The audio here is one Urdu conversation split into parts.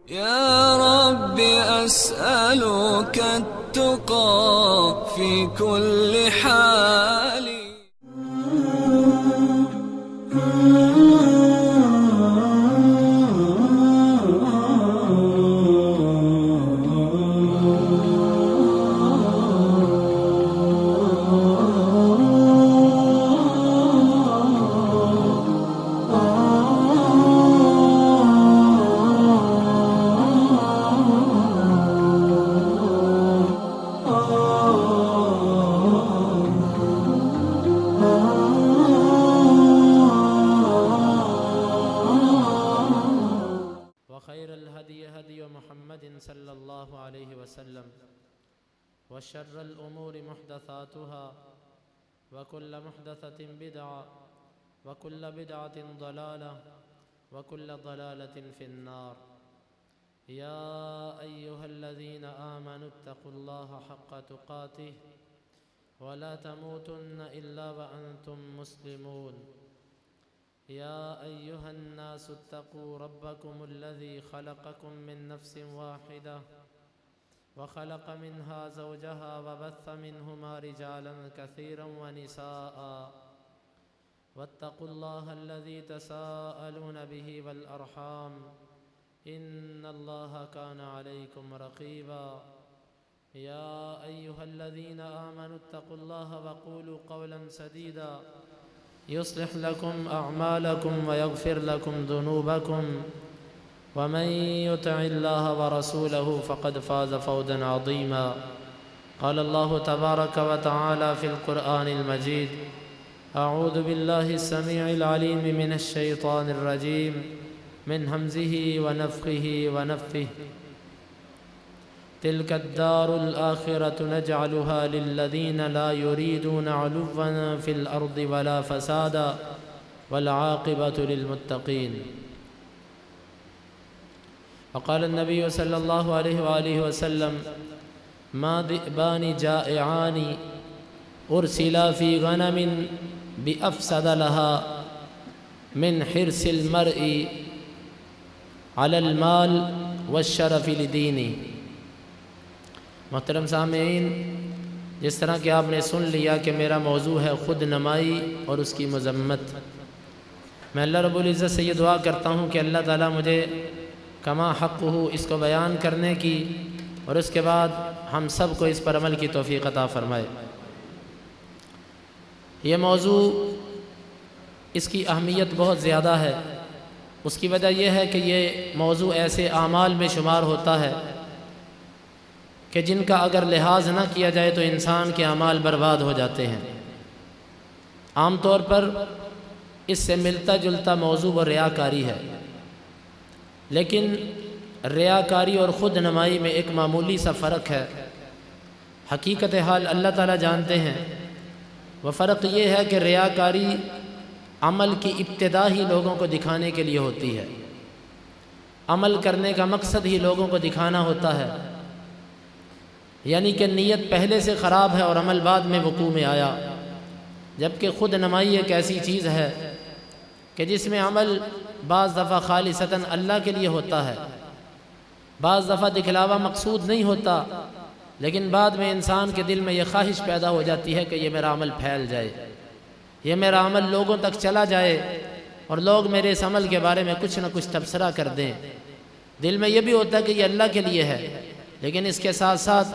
يا رب أسألك التقى في كل حال. وخير الهدي هدي محمد صلى الله عليه وسلم وشر الأمور محدثاتها وكل محدثة بدعة وكل بدعة ضلالة وكل ضلالة في النار. يا أيها الذين آمنوا اتقوا الله حق تقاته ولا تموتن إلا وأنتم مسلمون. يا أيها الناس اتقوا ربكم الذي خلقكم من نفس واحدة وخلق منها زوجها وبث منهما رجالا كثيرا ونساء واتقوا الله الذي تساءلون به والأرحام إن الله كان عليكم رقيبا. يا أيها الذين آمنوا اتقوا الله وقولوا قولا سديدا يصلح لكم أعمالكم ويغفر لكم ذنوبكم ومن يطع الله ورسوله فقد فاز فوزا عظيما. قال الله تبارك وتعالى في القرآن المجيد: أعوذ بالله السميع العليم من الشيطان الرجيم من همزه ونفخه ونفثه. تلك الدار الآخرة نجعلها للذين لا يريدون علوا في الأرض ولا فسادا والعاقبة للمتقين. وقال النبي صلى الله عليه وآله وسلم: ما ذئبان جائعان أرسلا في غنم بأفسد لها من حرص المرء على المال والشرف لدينه. محترم سامعین، جس طرح کہ آپ نے سن لیا کہ میرا موضوع ہے خود نمائی اور اس کی مذمت، میں اللہ رب العزت سے یہ دعا کرتا ہوں کہ اللہ تعالیٰ مجھے کما حق ہو اس کو بیان کرنے کی اور اس کے بعد ہم سب کو اس پر عمل کی توفیق عطا فرمائے۔ یہ موضوع، اس کی اہمیت بہت زیادہ ہے۔ اس کی وجہ یہ ہے کہ یہ موضوع ایسے اعمال میں شمار ہوتا ہے کہ جن کا اگر لحاظ نہ کیا جائے تو انسان کے اعمال برباد ہو جاتے ہیں۔ عام طور پر اس سے ملتا جلتا موضوع وہ ریاکاری ہے، لیکن ریاکاری اور خود نمائی میں ایک معمولی سا فرق ہے۔ حقیقت حال اللہ تعالیٰ جانتے ہیں۔ وہ فرق یہ ہے کہ ریاکاری عمل کی ابتدا ہی لوگوں کو دکھانے کے لیے ہوتی ہے، عمل کرنے کا مقصد ہی لوگوں کو دکھانا ہوتا ہے، یعنی کہ نیت پہلے سے خراب ہے اور عمل بعد میں وقوع میں آیا۔ جبکہ خود نمائی ایک ایسی چیز ہے کہ جس میں عمل بعض دفعہ خالصتاً اللہ کے لیے ہوتا ہے، بعض دفعہ دکھلاوا مقصود نہیں ہوتا، لیکن بعد میں انسان کے دل میں یہ خواہش پیدا ہو جاتی ہے کہ یہ میرا عمل پھیل جائے، یہ میرا عمل لوگوں تک چلا جائے اور لوگ میرے اس عمل کے بارے میں کچھ نہ کچھ تبصرہ کر دیں۔ دل میں یہ بھی ہوتا ہے کہ یہ اللہ کے لیے ہے، لیکن اس کے ساتھ ساتھ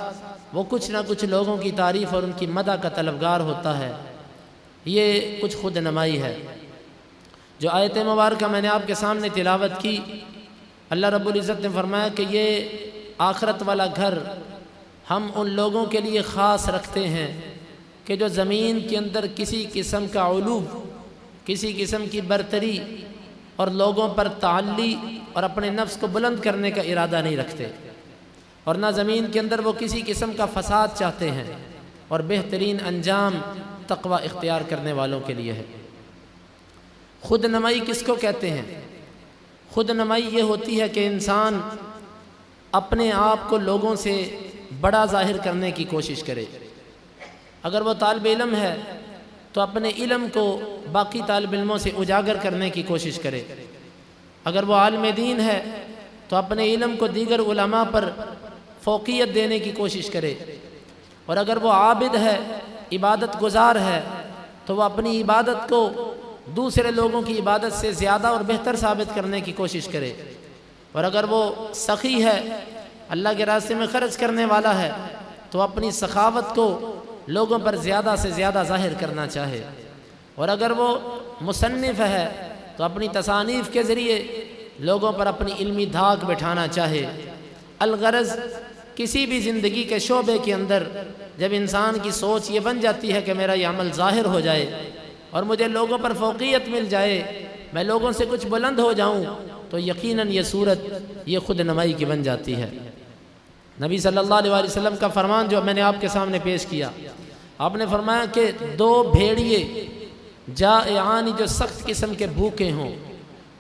وہ کچھ نہ کچھ لوگوں کی تعریف اور ان کی مدح کا طلبگار ہوتا ہے۔ یہ کچھ خود نمائی ہے۔ جو آیت مبارکہ میں نے آپ کے سامنے تلاوت کی، اللہ رب العزت نے فرمایا کہ یہ آخرت والا گھر ہم ان لوگوں کے لیے خاص رکھتے ہیں کہ جو زمین کے اندر کسی قسم کا علو، کسی قسم کی برتری اور لوگوں پر تعلی اور اپنے نفس کو بلند کرنے کا ارادہ نہیں رکھتے، اور نہ زمین کے اندر وہ کسی قسم کا فساد چاہتے ہیں، اور بہترین انجام تقوی اختیار کرنے والوں کے لیے ہے۔ خود نمائی کس کو کہتے ہیں؟ خود نمائی یہ ہوتی ہے کہ انسان اپنے آپ کو لوگوں سے بڑا ظاہر کرنے کی کوشش کرے۔ اگر وہ طالب علم ہے تو اپنے علم کو باقی طالب علموں سے اجاگر کرنے کی کوشش کرے۔ اگر وہ عالم دین ہے تو اپنے علم کو دیگر علماء پر فوقیت دینے کی کوشش کرے، اور اگر وہ عابد ہے، عبادت گزار ہے، تو وہ اپنی عبادت کو دوسرے لوگوں کی عبادت سے زیادہ اور بہتر ثابت کرنے کی کوشش کرے، اور اگر وہ سخی ہے، اللہ کے راستے میں خرچ کرنے والا ہے، تو اپنی سخاوت کو لوگوں پر زیادہ سے زیادہ ظاہر کرنا چاہے، اور اگر وہ مصنف ہے تو اپنی تصانیف کے ذریعے لوگوں پر اپنی علمی دھاک بٹھانا چاہے۔ الغرض کسی بھی زندگی کے شعبے کے اندر جب انسان کی سوچ یہ بن جاتی ہے کہ میرا یہ عمل ظاہر ہو جائے اور مجھے لوگوں پر فوقیت مل جائے، میں لوگوں سے کچھ بلند ہو جاؤں، تو یقیناً یہ صورت یہ خود نمائی کی بن جاتی ہے۔ نبی صلی اللہ علیہ وسلم کا فرمان جو میں نے آپ کے سامنے پیش کیا، آپ نے فرمایا کہ 2 بھیڑیے جائعان جو سخت قسم کے بھوکے ہوں،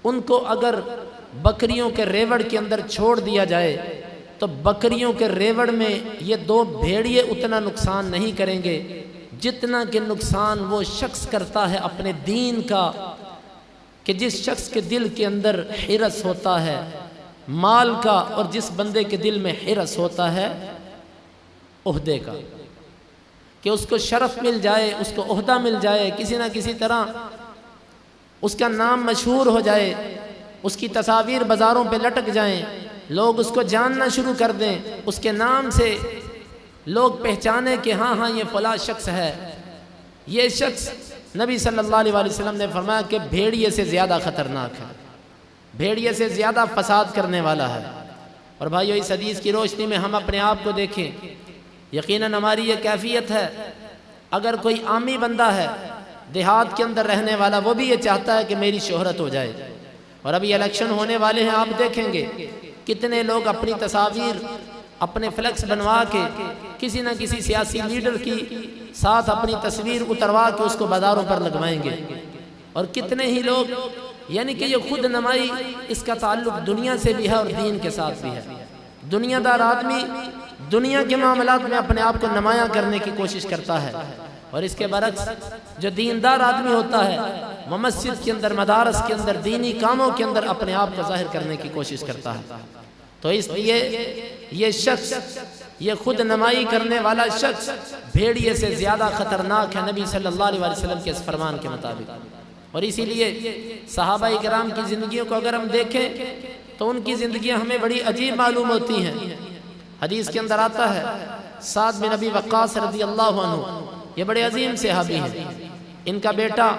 ان کو اگر بکریوں کے ریوڑ کے اندر چھوڑ دیا جائے تو بکریوں کے ریوڑ میں یہ 2 بھیڑیے اتنا نقصان نہیں کریں گے جتنا کہ نقصان وہ شخص کرتا ہے اپنے دین کا، کہ جس شخص کے دل کے اندر حرص ہوتا ہے مال کا، اور جس بندے کے دل میں حرص ہوتا ہے عہدے کا، کہ اس کو شرف مل جائے، اس کو عہدہ مل جائے، کسی نہ کسی طرح اس کا نام مشہور ہو جائے، اس کی تصاویر بازاروں پہ لٹک جائیں، لوگ اس کو جاننا شروع کر دیں، اس کے نام سے لوگ پہچانے کہ ہاں ہاں یہ فلاں شخص ہے۔ یہ شخص نبی صلی اللہ علیہ وسلم نے فرمایا کہ بھیڑیے سے زیادہ خطرناک ہے، بھیڑیے سے زیادہ فساد کرنے والا ہے۔ اور بھائیو، اس حدیث کی روشنی میں ہم اپنے آپ کو دیکھیں، یقیناً ہماری یہ کیفیت ہے، اگر کوئی عامی بندہ ہے دیہات کے اندر رہنے والا، وہ بھی یہ چاہتا ہے کہ میری شہرت ہو جائے۔ اور ابھی الیکشن ہونے والے ہیں، آپ دیکھیں گے کتنے لوگ اپنی تصاویر، اپنے فلیکس بنوا کے کسی نہ کسی سیاسی لیڈر کی ساتھ اپنی تصویر اتروا کے اس کو بازاروں پر لگوائیں گے، اور کتنے ہی لوگ، یعنی کہ یہ خود نمائی، اس کا تعلق دنیا سے بھی ہے اور دین کے ساتھ بھی ہے۔ دنیا دار آدمی دنیا کے معاملات میں اپنے آپ کو نمایاں کرنے کی کوشش کرتا ہے، اور اس کے برعکس جو دیندار آدمی ہوتا ہے وہ مسجد کے اندر، مدارس کے اندر، دینی کاموں کے اندر اپنے آپ کو ظاہر کرنے کی کوشش کرتا ہے۔ تو اس لیے یہ شخص، یہ خود نمائی کرنے والا شخص بھیڑیے سے زیادہ خطرناک ہے نبی صلی اللہ علیہ وسلم کے اس فرمان کے مطابق۔ اور اسی لیے صحابہ کرام کی زندگیوں کو اگر ہم دیکھیں تو ان کی زندگیاں ہمیں بڑی عجیب معلوم ہوتی ہیں۔ حدیث کے اندر آتا ہے سعد بن ابی وقاص رضی اللہ عنہ، یہ بڑے عظیم صحابی ہیں، ان کا بیٹا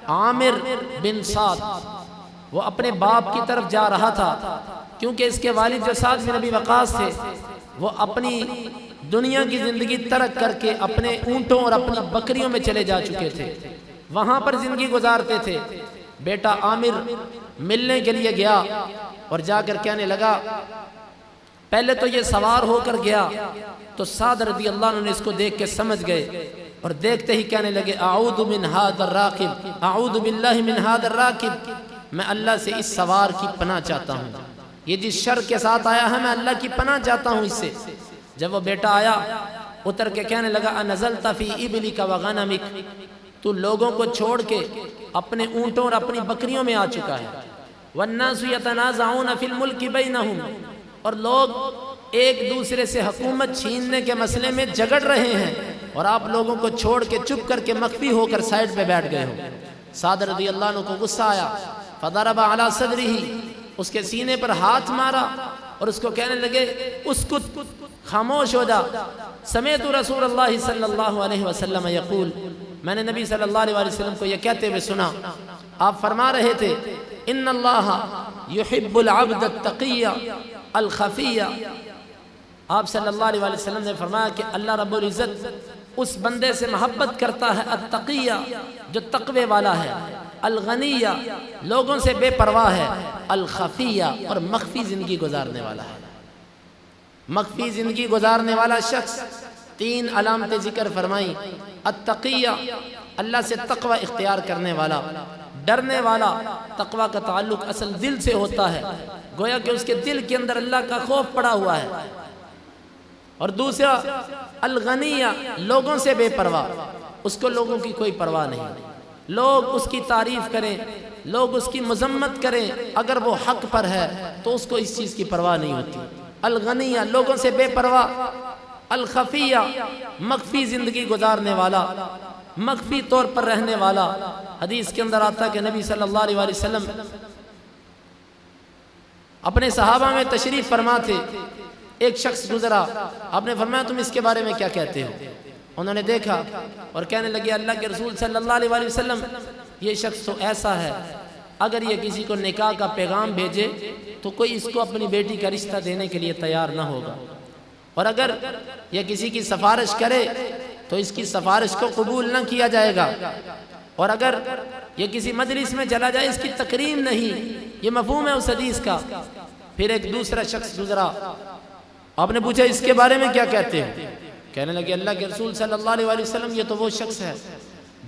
عامر بن سعد وہ اپنے باپ کی طرف جا رہا تھا، کیونکہ اس کے والد جو سعد بن ابی وقاص تھے وہ اپنی دنیا کی زندگی ترک کر کے اپنے اونٹوں اور اپنی بکریوں میں چلے جا چکے تھے، وہاں پر زندگی گزارتے تھے۔ بیٹا عامر ملنے کے لیے گیا اور جا کر کہنے لگا، پہلے تو یہ سوار ہو کر گیا تو سعد رضی اللہ عنہ نے اس کو دیکھ کے سمجھ گئے، اور دیکھتے ہی کہنے لگے، اعوذ من ھذا الراکب، اعوذ باللہ من ھذا الراکب، میں اللہ سے اس سوار کی پناہ چاہتا ہوں، یہ جس شر کے ساتھ آیا ہے میں اللہ کی پناہ چاہتا ہوں اس سے۔ جب وہ بیٹا آیا اتر کے کہنے لگا، انزلت فی ابلک وغنمک، تو لوگوں کو چھوڑ کے اپنے اونٹوں اور اپنی بکریوں میں آ چکا ہے۔ والناس یتنازعون فی الملک بینہم، اور لوگ ایک دوسرے سے حکومت چھیننے کے مسئلے میں جھگڑ رہے ہیں، اور آپ لوگوں کو چھوڑ کے چپ کر کے مخفی ہو کر سائیڈ پہ بیٹھ گئے ہو۔ سعد رضی اللہ عنہ کو غصہ آیا، فضرب علی صدرہ، اس کے سینے پر ہاتھ مارا اور اس کو کہنے لگے، اسکت، خاموش ہو جا۔ سمعت رسول اللہ صلی اللہ علیہ وسلم یقول، میں نے نبی صلی اللہ علیہ وسلم کو یہ کہتے ہوئے سنا، آپ فرما رہے تھے، ان اللہ یحب العبد التقی الخفی۔ آپ صلی اللہ علیہ وسلم نے فرمایا کہ اللہ رب العزت اس بندے سے محبت کرتا ہے، التقی، جو تقوی والا ہے، الغنی، لوگوں سے بے پرواہ ہے، الخفی، اور مخفی زندگی گزارنے والا ہے۔ مخفی زندگی گزارنے والا شخص 3 علامتیں ذکر فرمائیں، التقی، اللہ سے تقوی اختیار کرنے والا، ڈرنے والا، تقوی کا تعلق اصل دل سے ہوتا ہے، گویا کہ اس کے دل کے اندر اللہ کا خوف پڑا ہوا ہے۔ اور دوسرا الغنی، لوگوں سے بے پرواہ، اس کو لوگوں کی کوئی پرواہ نہیں، لوگ اس کی تعریف کریں، لوگ اس کی مذمت کریں، اگر وہ حق پر ہے تو اس کو اس چیز کی پرواہ نہیں ہوتی۔ الغنیہ، لوگوں سے بے پرواہ، الخفیہ، مخفی زندگی گزارنے والا، مخفی طور پر رہنے والا۔ حدیث کے اندر آتا ہے کہ نبی صلی اللہ علیہ وسلم اپنے صحابہ میں تشریف فرما تھے، ایک شخص گزرا، آپ نے فرمایا تم اس کے بارے میں کیا کہتے ہو؟ انہوں نے دیکھا اور کہنے لگے اللہ کے رسول صلی اللہ علیہ وسلم یہ شخص تو ایسا ہے، اگر یہ کسی کو نکاح کا پیغام بھیجے تو کوئی اس کو اپنی بیٹی کا رشتہ دینے کے لیے تیار نہ ہوگا، اور اگر یہ کسی کی سفارش کرے تو اس کی سفارش کو قبول نہ کیا جائے گا، اور اگر یہ کسی مجلس میں چلا جائے اس کی تکریم نہیں۔ یہ مفہوم ہے اس حدیث کا۔ پھر ایک دوسرا شخص گزرا، آپ نے پوچھا اس کے بارے میں کیا کہتے ہیں؟ کہنے لگے اللہ کے رسول صلی اللہ علیہ وسلم یہ تو وہ شخص ہے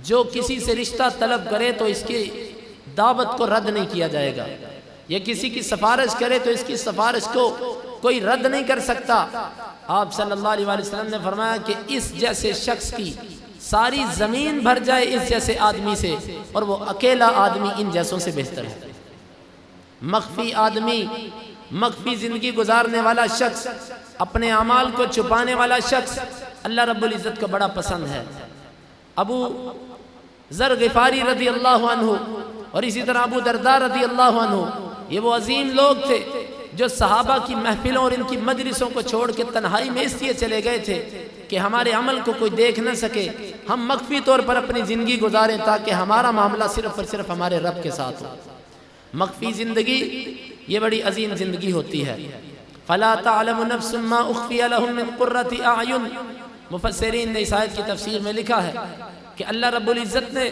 جو کسی سے رشتہ طلب کرے تو اس کی دعوت کو رد نہیں کیا جائے گا، یہ کسی کی سفارش کرے تو اس کی سفارش کو کوئی رد نہیں کر سکتا۔ آپ صلی اللہ علیہ وسلم نے فرمایا کہ اس جیسے شخص کی ساری زمین بھر جائے اس جیسے آدمی سے، اور وہ اکیلا آدمی ان جیسوں سے بہتر ہے۔ مخفی آدمی، مخفی زندگی گزارنے والا شخص، اپنے اعمال کو چھپانے والا شخص اللہ رب العزت کو بڑا پسند ہے۔ ابو ذر غفاری رضی اللہ عنہ اور اسی طرح ابو درداء رضی اللہ عنہ، یہ وہ عظیم لوگ تھے جو صحابہ کی محفلوں اور ان کی مجلسوں کو چھوڑ کے تنہائی میں اس لیے چلے گئے تھے کہ ہمارے عمل کو کوئی دیکھ نہ سکے، ہم مخفی طور پر اپنی زندگی گزاریں تاکہ ہمارا معاملہ صرف اور صرف ہمارے رب کے ساتھ ہو۔ مخفی زندگی یہ بڑی عظیم زندگی ہوتی ہے۔ فَلَا تَعْلَمُ نَفْسٌ مَّا أُخْفِيَ لَهُم مِّن قُرَّةِ أَعْيُنٍ، مفسرین نے اس آیت کی تفسیر میں لکھا ہے کہ اللہ رب العزت نے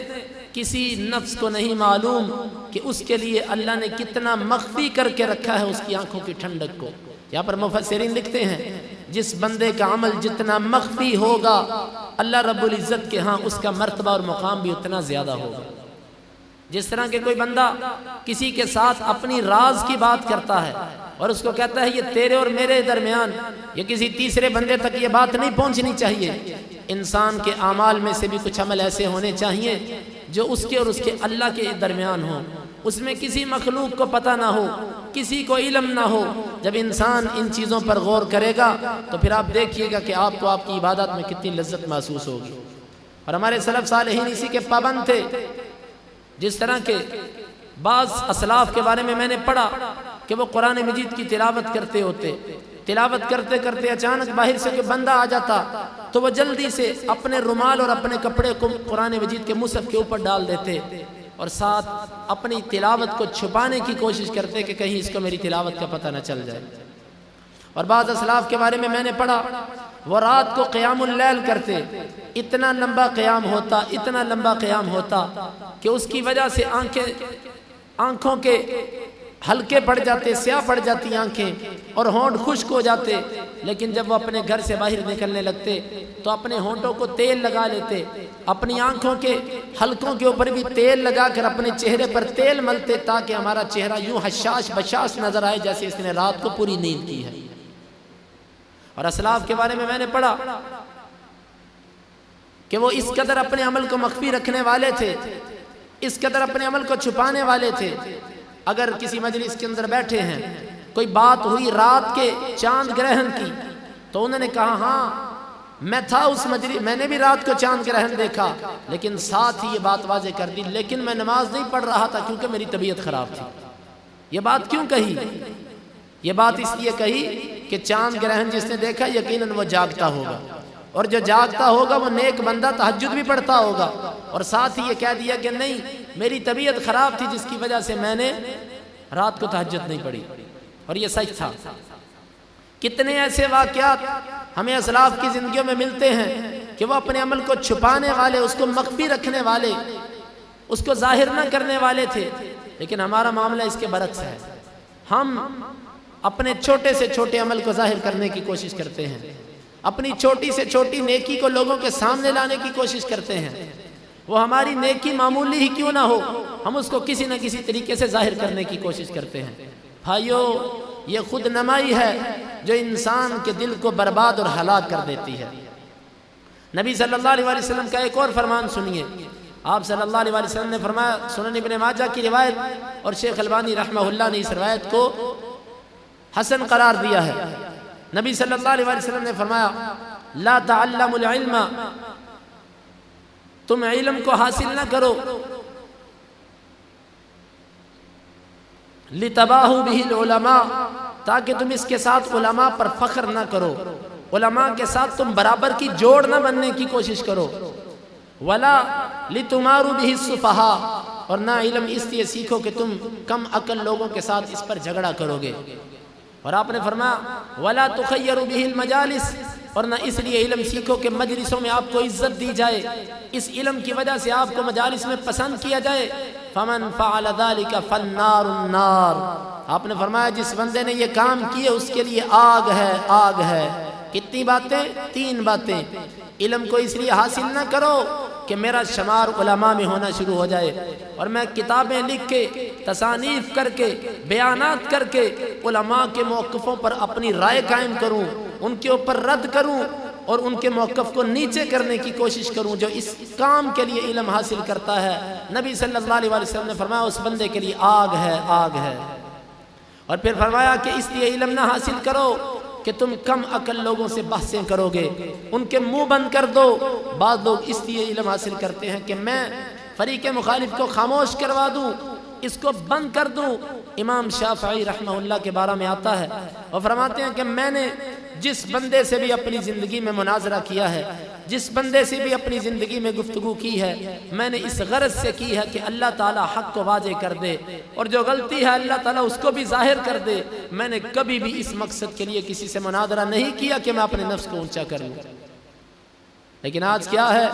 کسی نفس کو نہیں معلوم کہ اس کے لیے اللہ نے کتنا مخفی کر کے رکھا ہے اس کی آنکھوں کی ٹھنڈک کو۔ یہاں پر مفسرین لکھتے ہیں جس بندے کا عمل جتنا مخفی ہوگا اللہ رب العزت کے ہاں اس کا مرتبہ اور مقام بھی اتنا زیادہ ہوگا۔ جس طرح کہ کوئی بندہ کسی کے ساتھ اپنی راز کی بات کرتا ہے اور اس کو کہتا ہے یہ تیرے اور میرے درمیان، یہ کسی تیسرے بندے تک یہ بات نہیں پہنچنی چاہیے۔ انسان کے اعمال میں سے بھی کچھ عمل ایسے ہونے چاہیے جو اس کے اور اس کے اللہ کے درمیان ہوں، اس میں کسی مخلوق کو پتہ نہ ہو، کسی کو علم نہ ہو۔ جب انسان ان چیزوں پر غور کرے گا تو پھر آپ دیکھیے گا کہ آپ کو آپ کی عبادت میں کتنی لذت محسوس ہوگی۔ اور ہمارے سلف صالحین اسی کے پابند تھے۔ جس طرح کے بعض اسلاف کے بارے میں نے پڑھا کہ وہ قرآن مجید کی تلاوت کرتے ہوتے، تلاوت کرتے کرتے اچانک باہر سے کوئی بندہ آ جاتا تو وہ جلدی سے اپنے رومال اور اپنے کپڑے کو قرآن مجید کے مصحف کے اوپر ڈال دیتے اور ساتھ اپنی تلاوت کو چھپانے کی کوشش کرتے کہ کہیں اس کو میری تلاوت کا پتہ نہ چل جائے۔ اور بعض اسلاف کے بارے میں نے پڑھا وہ رات کو قیام اللیل کرتے، اتنا لمبا قیام ہوتا، اتنا لمبا قیام ہوتا کہ اس کی وجہ سے آنکھوں کے ہلکے پڑ جاتے، سیاہ پڑ جاتی آنکھیں اور ہونٹ خشک ہو جاتے، لیکن جب وہ اپنے گھر سے باہر نکلنے لگتے تو اپنے ہونٹوں کو تیل لگا لیتے، اپنی آنکھوں کے حلقوں کے اوپر بھی تیل لگا کر اپنے چہرے پر تیل ملتے تاکہ ہمارا چہرہ یوں حشاش بشاش نظر آئے جیسے اس نے رات کو پوری نیند کی ہے۔ اور اسلاف کے بارے میں نے پڑھا کہ وہ اس قدر اپنے عمل کو مخفی رکھنے والے تھے، اس قدر اپنے عمل کو چھپانے والے تھے۔ اگر کسی مجلس کے اندر بیٹھے ہیں، کوئی بات ہوئی رات کے چاند گرہن کی، تو انہوں نے کہا ہاں میں تھا اس مجلس، میں نے بھی رات کو چاند گرہن دیکھا، لیکن ساتھ ہی یہ بات واضح کر دی لیکن میں نماز نہیں پڑھ رہا تھا کیونکہ میری طبیعت خراب تھی۔ یہ بات کیوں کہی؟ یہ بات اس لیے کہی کہ چاند گرہن جس نے دیکھا یقیناً وہ جاگتا ہوگا، اور جو جاگتا ہوگا وہ نیک بندہ تہجد بھی پڑھتا ہوگا، اور ساتھ ہی یہ کہہ دیا کہ نہیں میری طبیعت خراب تھی جس کی وجہ سے میں نے رات کو تہجد نہیں پڑھی، اور یہ سچ تھا۔ کتنے ایسے واقعات ہمیں اسلاف کی زندگیوں میں ملتے ہیں کہ وہ اپنے عمل کو چھپانے والے، اس کو مخفی رکھنے والے، اس کو ظاہر نہ کرنے والے تھے، لیکن ہمارا معاملہ اس کے برعکس ہے۔ ہم اپنے چھوٹے سے چھوٹے عمل کو ظاہر کرنے کی کوشش کرتے ہیں، اپنی چھوٹی سے چھوٹی نیکی کو لوگوں کے سامنے لانے کی کوشش کرتے ہیں، وہ ہماری نیکی معمولی ہی کیوں نہ ہو ہم اس کو کسی نہ کسی طریقے سے ظاہر کرنے کی کوشش کرتے ہیں۔ بھائیو یہ خود نمائی ہے جو انسان کے دل کو برباد اور ہلاک کر دیتی ہے۔ نبی صلی اللہ علیہ وسلم کا ایک اور فرمان سنیے، آپ صلی اللہ علیہ وسلم نے فرمایا، سنن ابن ماجہ کی روایت اور شیخ البانی رحمہ اللہ نے اس روایت کو حسن قرار دیا ہے۔ نبی صلی اللہ علیہ وسلم نے فرمایا لا تعلموا العلم، تم علم کو حاصل نہ کرو لتباہوا بہ العلماء، تاکہ تم اس کے ساتھ علماء پر فخر نہ کرو، علماء کے ساتھ تم برابر کی جوڑ نہ بننے کی کوشش کرو، ولا لتماروا بہ السفہاء، اور نہ علم اس لیے سیکھو کہ تم کم عقل لوگوں کے ساتھ اس پر جھگڑا کرو گے۔ اور آپ نے فرمایا ولا تخیروا بہ المجالس، اور نہ اس لیے علم سیکھو کہ مجلسوں میں آپ کو عزت دی جائے، اس علم کی وجہ سے آپ کو مجالس میں پسند کیا جائے۔ فمن فعل ذلك فالنار النار، آپ نے فرمایا جس بندے نے یہ کام کیے اس کے لیے آگ ہے، آگ ہے۔ کتنی باتیں؟ 3 باتیں۔ علم کو اس لیے حاصل نہ کرو کہ میرا شمار علماء میں ہونا شروع ہو جائے اور میں کتابیں لکھ کے، تصانیف کر کے، بیانات کر کے علماء کے موقفوں پر اپنی رائے قائم کروں، ان کے اوپر رد کروں اور ان کے موقف کو نیچے کرنے کی کوشش کروں۔ جو اس کام کے لیے علم حاصل کرتا ہے، نبی صلی اللہ علیہ وسلم نے فرمایا اس بندے کے لیے آگ ہے، آگ ہے۔ اور پھر فرمایا کہ اس لیے علم نہ حاصل کرو کہ تم کم عقل لوگوں سے بحثیں کرو گے، ان کے منہ بند کر دو۔ بعض لوگ اس لیے علم حاصل کرتے ہیں کہ میں فریق مخالف کو خاموش کروا دوں، اس کو بند کر دوں۔ امام شافعی رحمہ اللہ کے بارے میں آتا ہے اور فرماتے ہیں کہ میں نے جس بندے سے بھی اپنی زندگی میں مناظرہ کیا ہے، جس بندے سے بھی اپنی زندگی میں گفتگو کی ہے، میں نے اس غرض سے کی ہے کہ اللہ تعالیٰ حق کو واضح کر دے اور جو غلطی ہے اللہ تعالیٰ اس کو بھی ظاہر کر دے۔ میں نے کبھی بھی اس مقصد کے لیے کسی سے مناظرہ نہیں کیا کہ میں اپنے نفس کو اونچا کر لوں۔ لیکن آج کیا ہے؟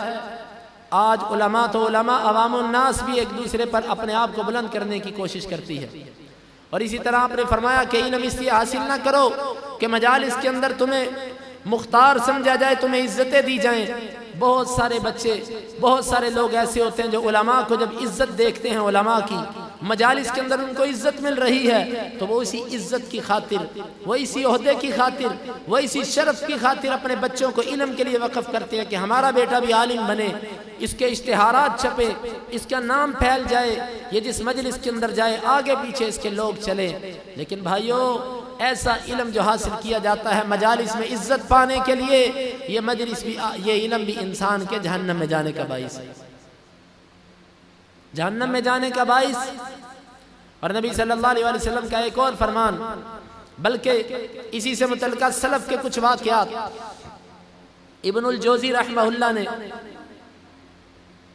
آج علماء تو علماء، عوام الناس بھی ایک دوسرے پر اپنے آپ کو بلند کرنے کی کوشش کرتی ہے۔ اور اسی طرح آپ نے فرمایا کہ علم اس لیے حاصل نہ کرو کہ مجالس کے اندر تمہیں مختار سمجھا جائے، تمہیں عزتیں دی جائیں۔ بہت سارے بچے، بہت سارے لوگ ایسے ہوتے ہیں جو علماء کو جب عزت دیکھتے ہیں، علماء کی مجالس کے اندر ان کو عزت مل رہی ہے تو وہ اسی عزت کی خاطر، وہ اسی عہدے کی خاطر، وہ اسی شرف کی خاطر اپنے بچوں کو علم کے لیے وقف کرتے ہیں کہ ہمارا بیٹا بھی عالم بنے، اس کے اشتہارات چھپے، اس کا نام پھیل جائے، یہ جس مجلس کے اندر جائے آگے پیچھے اس کے لوگ چلیں۔ لیکن بھائیو، ایسا علم جو حاصل کیا جاتا ہے مجالس میں عزت پانے کے لیے، یہ مجلس بھی، یہ علم بھی انسان کے جہنم میں جانے کا باعث ہے، جہنم میں جانے کا باعث۔ اور نبی صلی اللہ علیہ وسلم کا ایک اور فرمان، بلکہ اسی سے متعلقہ سلف کے کچھ واقعات، ابن الجوزی رحمہ اللہ نے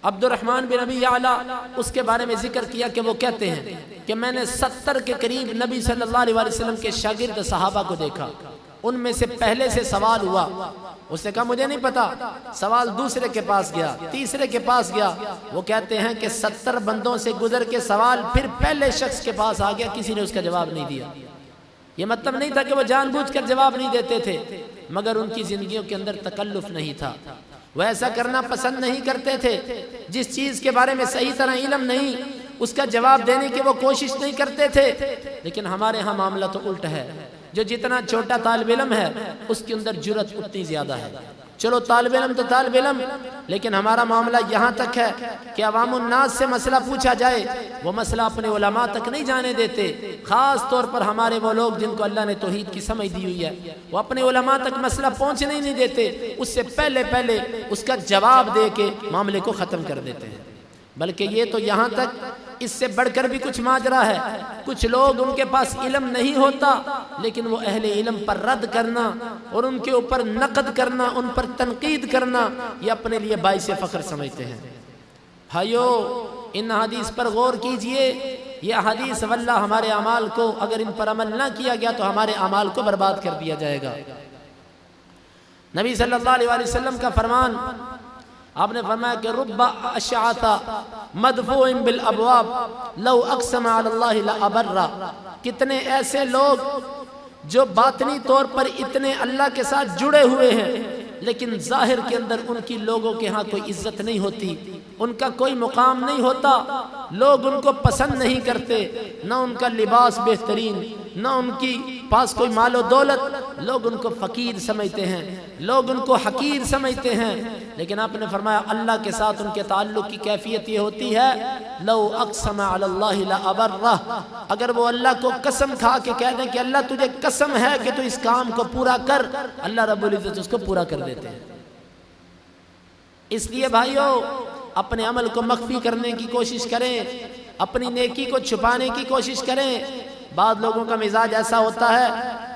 عبد الرحمن بن ابی یعلا اس کے بارے میں ذکر کیا کہ وہ کہتے ہیں کہ میں نے 70 کے قریب نبی صلی اللہ علیہ وسلم کے شاگرد صحابہ کو دیکھا، ان میں سے پہلے سے سوال ہوا، اس نے کہا مجھے نہیں پتا، سوال دوسرے کے پاس گیا، تیسرے کے پاس گیا، وہ کہتے ہیں کہ 70 بندوں سے گزر کے سوال پھر پہلے شخص کے پاس آ گیا، کسی نے اس کا جواب نہیں دیا۔ یہ مطلب نہیں تھا کہ وہ جان بوجھ کر جواب نہیں دیتے تھے، مگر ان کی زندگیوں کے اندر تکلف نہیں تھا، وہ ایسا کرنا پسند نہیں کرتے تھے۔ جس چیز کے بارے میں صحیح طرح علم نہیں، اس کا جواب دینے کی وہ کوشش نہیں کرتے تھے۔ لیکن ہمارے ہاں معاملہ تو الٹ ہے، جو جتنا چھوٹا طالب علم ہے اس کے اندر جرأت اتنی زیادہ ہے۔ چلو طالب علم تو طالب علم، لیکن ہمارا معاملہ یہاں تک ہے کہ عوام الناس سے مسئلہ پوچھا جائے، وہ مسئلہ اپنے علماء تک نہیں جانے دیتے۔ خاص طور پر ہمارے وہ لوگ جن کو اللہ نے توحید کی سمجھ دی ہوئی ہے، وہ اپنے علماء تک مسئلہ پہنچنے نہیں دیتے، اس سے پہلے اس کا جواب دے کے معاملے کو ختم کر دیتے ہیں۔ بلکہ یہ تو یہاں تک، اس سے بڑھ کر بھی کچھ ماجرا ہے۔ کچھ لوگ ان کے پاس علم نہیں ہوتا، لیکن وہ اہل علم پر رد کرنا اور ان کے اوپر نقد کرنا، ان پر تنقید کرنا، یہ اپنے لیے باعث فخر سمجھتے ہیں۔ بھائیو، ان حدیث پر غور کیجئے، یہ حدیث واللہ ہمارے اعمال کو، اگر ان پر عمل نہ کیا گیا تو ہمارے اعمال کو برباد کر دیا جائے گا۔ نبی صلی اللہ علیہ وسلم کا فرمان، آپ نے فرمایا کہ رب اشعث مدفوع بالابواب لو اقسم علی اللہ لابر، کتنے ایسے لوگ جو باطنی طور پر اتنے اللہ کے ساتھ جڑے ہوئے ہیں لیکن ظاہر کے اندر ان کی لوگوں کے ہاں کوئی عزت نہیں ہوتی، ان کا کوئی مقام نہیں ہوتا، لوگ ان کو پسند نہیں کرتے، نہ ان کا لباس بہترین، نہ ان کی پاس کوئی مال و دولت، لوگ ان کو فقیر سمجھتے ہیں، لوگ ان کو حقیر سمجھتے ہیں، لیکن آپ نے فرمایا اللہ کے ساتھ ان کے تعلق کی کیفیت یہ ہوتی ہے لو اقسم علی اللہ لابرہ، اگر وہ اللہ کو قسم کھا کے کہہ دیں کہ اللہ تجھے قسم ہے کہ تو اس کام کو پورا کر، اللہ رب العزت اس کو پورا کر دیتے ہیں۔ اس لیے بھائیو اپنے عمل کو مخفی کرنے کی کوشش کریں، اپنی نیکی کو چھپانے کی کوشش کریں۔ بعض لوگوں کا مزاج ایسا ہوتا ہے،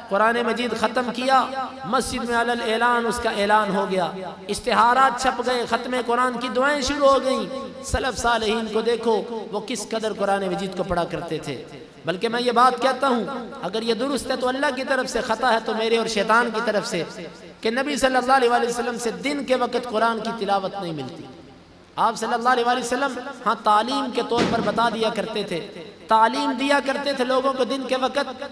قرآن مجید ختم کیا، مسجد میں علی الاعلان اس کا اعلان ہو گیا، اشتہارات چھپ گئے، ختم قرآن کی دعائیں شروع ہو گئیں۔ سلف صالحین کو دیکھو وہ کس قدر قرآن مجید کو پڑھا کرتے تھے۔ بلکہ میں یہ بات کہتا ہوں اگر یہ درست ہے تو اللہ کی طرف سے، خطا ہے تو میرے اور شیطان کی طرف سے، کہ نبی صلی اللہ علیہ وسلم سے دن کے وقت قرآن کی تلاوت نہیں ملتی۔ آپ صلی اللہ علیہ وسلم ہاں تعلیم کے طور پر بتا دیا کرتے تھے، تعلیم دیا کرتے تھے لوگوں کو دن کے وقت،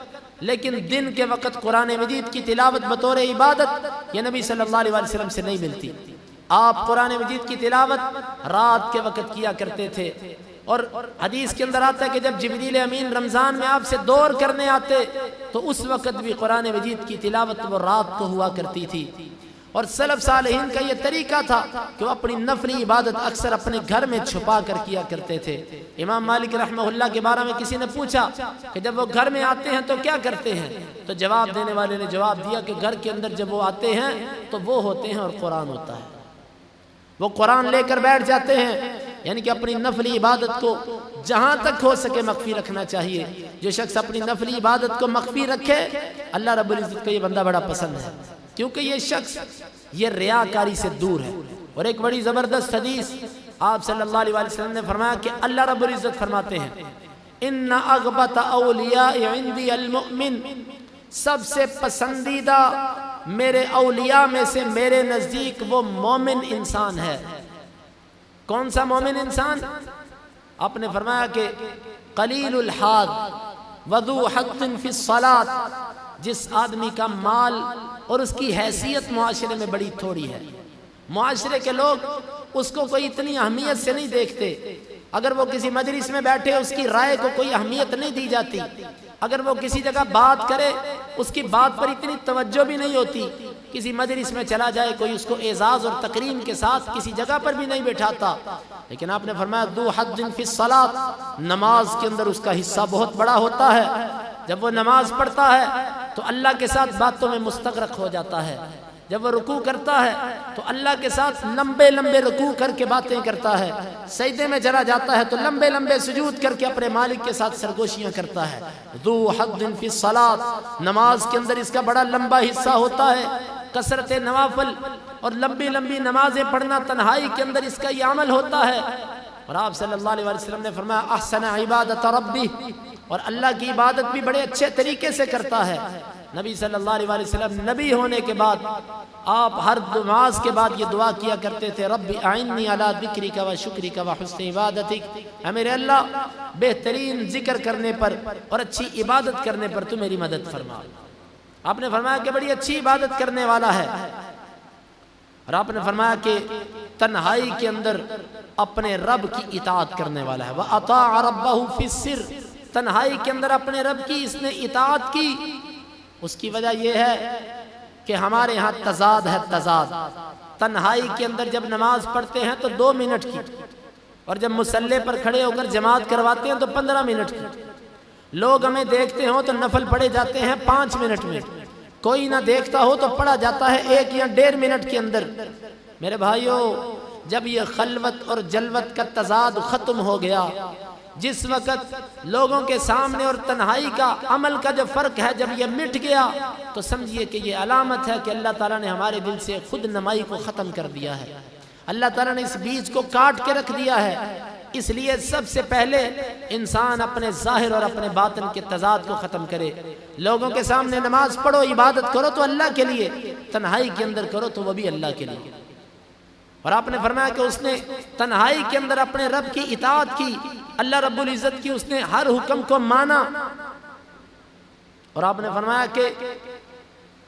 لیکن دن کے وقت قرآن مجید کی تلاوت بطور عبادت یہ نبی صلی اللہ علیہ وسلم سے نہیں ملتی۔ آپ قرآن مجید کی تلاوت رات کے وقت کیا کرتے تھے، اور حدیث کے اندر آتا ہے کہ جب جبریل امین رمضان میں آپ سے دور کرنے آتے تو اس وقت بھی قرآن مجید کی تلاوت وہ رات کو ہوا کرتی تھی۔ اور سلف صالحین کا یہ طریقہ تھا کہ وہ اپنی نفلی عبادت اکثر اپنے گھر میں چھپا کر کیا کرتے تھے۔ امام مالک رحمہ اللہ کے بارے میں کسی نے پوچھا کہ جب وہ گھر میں آتے ہیں تو کیا کرتے ہیں، تو جواب دینے والے نے جواب دیا کہ گھر کے اندر جب وہ آتے ہیں تو وہ ہوتے ہیں اور قرآن ہوتا ہے، وہ قرآن لے کر بیٹھ جاتے ہیں۔ یعنی کہ اپنی نفلی عبادت کو جہاں تک ہو سکے مخفی رکھنا چاہیے۔ جو شخص اپنی نفلی عبادت کو مخفی رکھے اللہ رب العزت کو یہ بندہ بڑا پسند ہے، کیونکہ یہ شخص یہ ریاکاری سے دور ہے۔ اور ایک بڑی زبردست حدیث آپ صلی اللہ علیہ وسلم نے فرمایا کہ اللہ رب العزت فرماتے ہیں ان اغبط اولیاء عندی المؤمن، سب سے پسندیدہ میرے اولیاء میں سے میرے نزدیک وہ مومن انسان ہے۔ کون سا مومن انسان؟ آپ نے فرمایا کہ قلیل الحاد وذو حق فی الصلاۃ، جس آدمی کا مال اور اس کی حیثیت معاشرے میں بڑی تھوڑی ہے، معاشرے کے لوگ اس کو کوئی اتنی اہمیت سے نہیں دیکھتے، اگر وہ کسی مجلس میں بیٹھے اس کی رائے کو کوئی اہمیت نہیں دی جاتی، اگر وہ کسی جگہ بات کرے اس کی بات پر اتنی توجہ بھی نہیں ہوتی، کسی مجلس میں چلا جائے کوئی اس کو اعزاز اور تکریم کے ساتھ کسی جگہ پر بھی نہیں بٹھاتا۔ لیکن آپ نے فرمایا ذو حظ فی الصلاۃ، نماز کے اندر اس کا حصہ بہت بڑا ہوتا ہے۔ جب وہ نماز پڑھتا ہے تو اللہ کے ساتھ باتوں میں مستغرق ہو جاتا ہے، جب وہ رکوع کرتا ہے تو اللہ کے ساتھ لمبے لمبے رکوع کر کے باتیں کرتا ہے، سجدے میں چلا جاتا ہے تو لمبے لمبے سجود کر کے اپنے مالک کے ساتھ سرگوشیاں کرتا ہے۔ ذو حظ فی الصلاۃ، نماز کے اندر اس کا بڑا لمبا حصہ ہوتا ہے۔ کثرت نوافل اور لمبی لمبی نمازیں پڑھنا تنہائی کے اندر اس کا یہ عمل ہوتا ہے۔ اور آپ صلی اللہ علیہ وسلم نے فرمایا احسن عبادت ربی، اور اللہ کی عبادت بھی بڑے اچھے طریقے سے کرتا ہے۔ نبی صلی اللہ علیہ وسلم نبی ہونے کے بعد آپ ہر نماز کے بعد یہ دعا کیا کرتے تھے رب اعنی علی ذکرک و شکرک و حسن عبادتک، اے میرے اللہ بہترین ذکر کرنے پر اور اچھی عبادت کرنے پر تو میری مدد فرما۔ آپ نے فرمایا کہ بڑی اچھی عبادت کرنے والا ہے، اور آپ نے فرمایا کہ تنہائی کے اندر اپنے رب کی اطاعت کرنے والا ہے۔ وَأَطَاعَ رَبَّهُ فِي السِّرِّ، تنہائی کے اندر اپنے رب کی اس نے اطاعت کی۔ اس کی وجہ یہ ہے کہ ہمارے ہاں تضاد ہے، تضاد۔ تنہائی کے اندر جب نماز پڑھتے ہیں تو 2 منٹ کی، اور جب مصلی پر کھڑے ہو کر جماعت کرواتے ہیں تو 15 منٹ کی۔ لوگ ہمیں دیکھتے ہوں تو نفل پڑھے جاتے ہیں 5 منٹ میں، کوئی نہ دیکھتا ہو تو پڑھا جاتا ہے 1 یا 1.5 منٹ کے اندر۔ میرے بھائیوں جب یہ خلوت اور جلوت کا تضاد ختم ہو گیا، جس وقت لوگوں کے سامنے اور تنہائی کا عمل کا جو فرق ہے جب یہ مٹ گیا تو سمجھیے کہ یہ علامت ہے کہ اللہ تعالیٰ نے ہمارے دل سے خود نمائی کو ختم کر دیا ہے، اللہ تعالیٰ نے اس بیج کو کاٹ کے رکھ دیا ہے۔ اس لیے سب سے پہلے انسان اپنے ظاہر اور اپنے باطن کے تضاد کو ختم کرے۔ لوگوں کے سامنے نماز پڑھو، عبادت کرو تو اللہ کے لیے، تنہائی کے اندر کرو تو وہ بھی اللہ کے لیے۔ اور آپ نے فرمایا کہ اس نے تنہائی کے اندر اپنے رب کی اطاعت کی، اللہ رب العزت کی اس نے ہر حکم کو مانا۔ اور آپ نے فرمایا کہ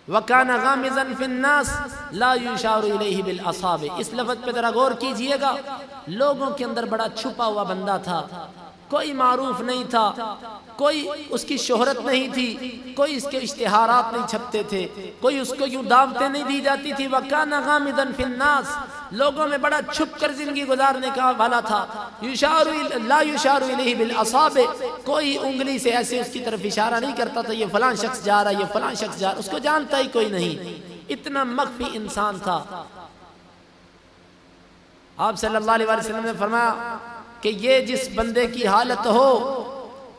وَكَانَ غَامِزًا فِي النَّاسِ لَا يُشَارُ إِلَيْهِ بِالْأَصَابِ، اس لفظ پہ ذرا غور کیجئے گا، لوگوں کے اندر بڑا چھپا ہوا بندہ تھا، کوئی معروف نہیں تھا، کوئی اس کی شہرت نہیں تھی، کوئی اس کے اشتہارات نہیں چھپتے تھے، کوئی اس کو یوں دعوتیں نہیں دی جاتی تھی۔ وَكَانَ غَامِضًا فِي النَّاسِ، لوگوں میں بڑا چھپ کر زندگی گزارنے کا والا تھا۔ لا يُشَارُ إِلَيْهِ بِالْأَصَابِعِ، کوئی انگلی سے ایسے اس کی طرف اشارہ نہیں کرتا تھا، یہ فلاں شخص جا رہا ہے، یہ فلاں شخص جا رہا ہے، اس کو جانتا ہی کوئی نہیں، اتنا مخفی انسان تھا۔ آپ صلی اللہ علیہ وسلم نے فرمایا کہ یہ جس بندے کی حالت ہو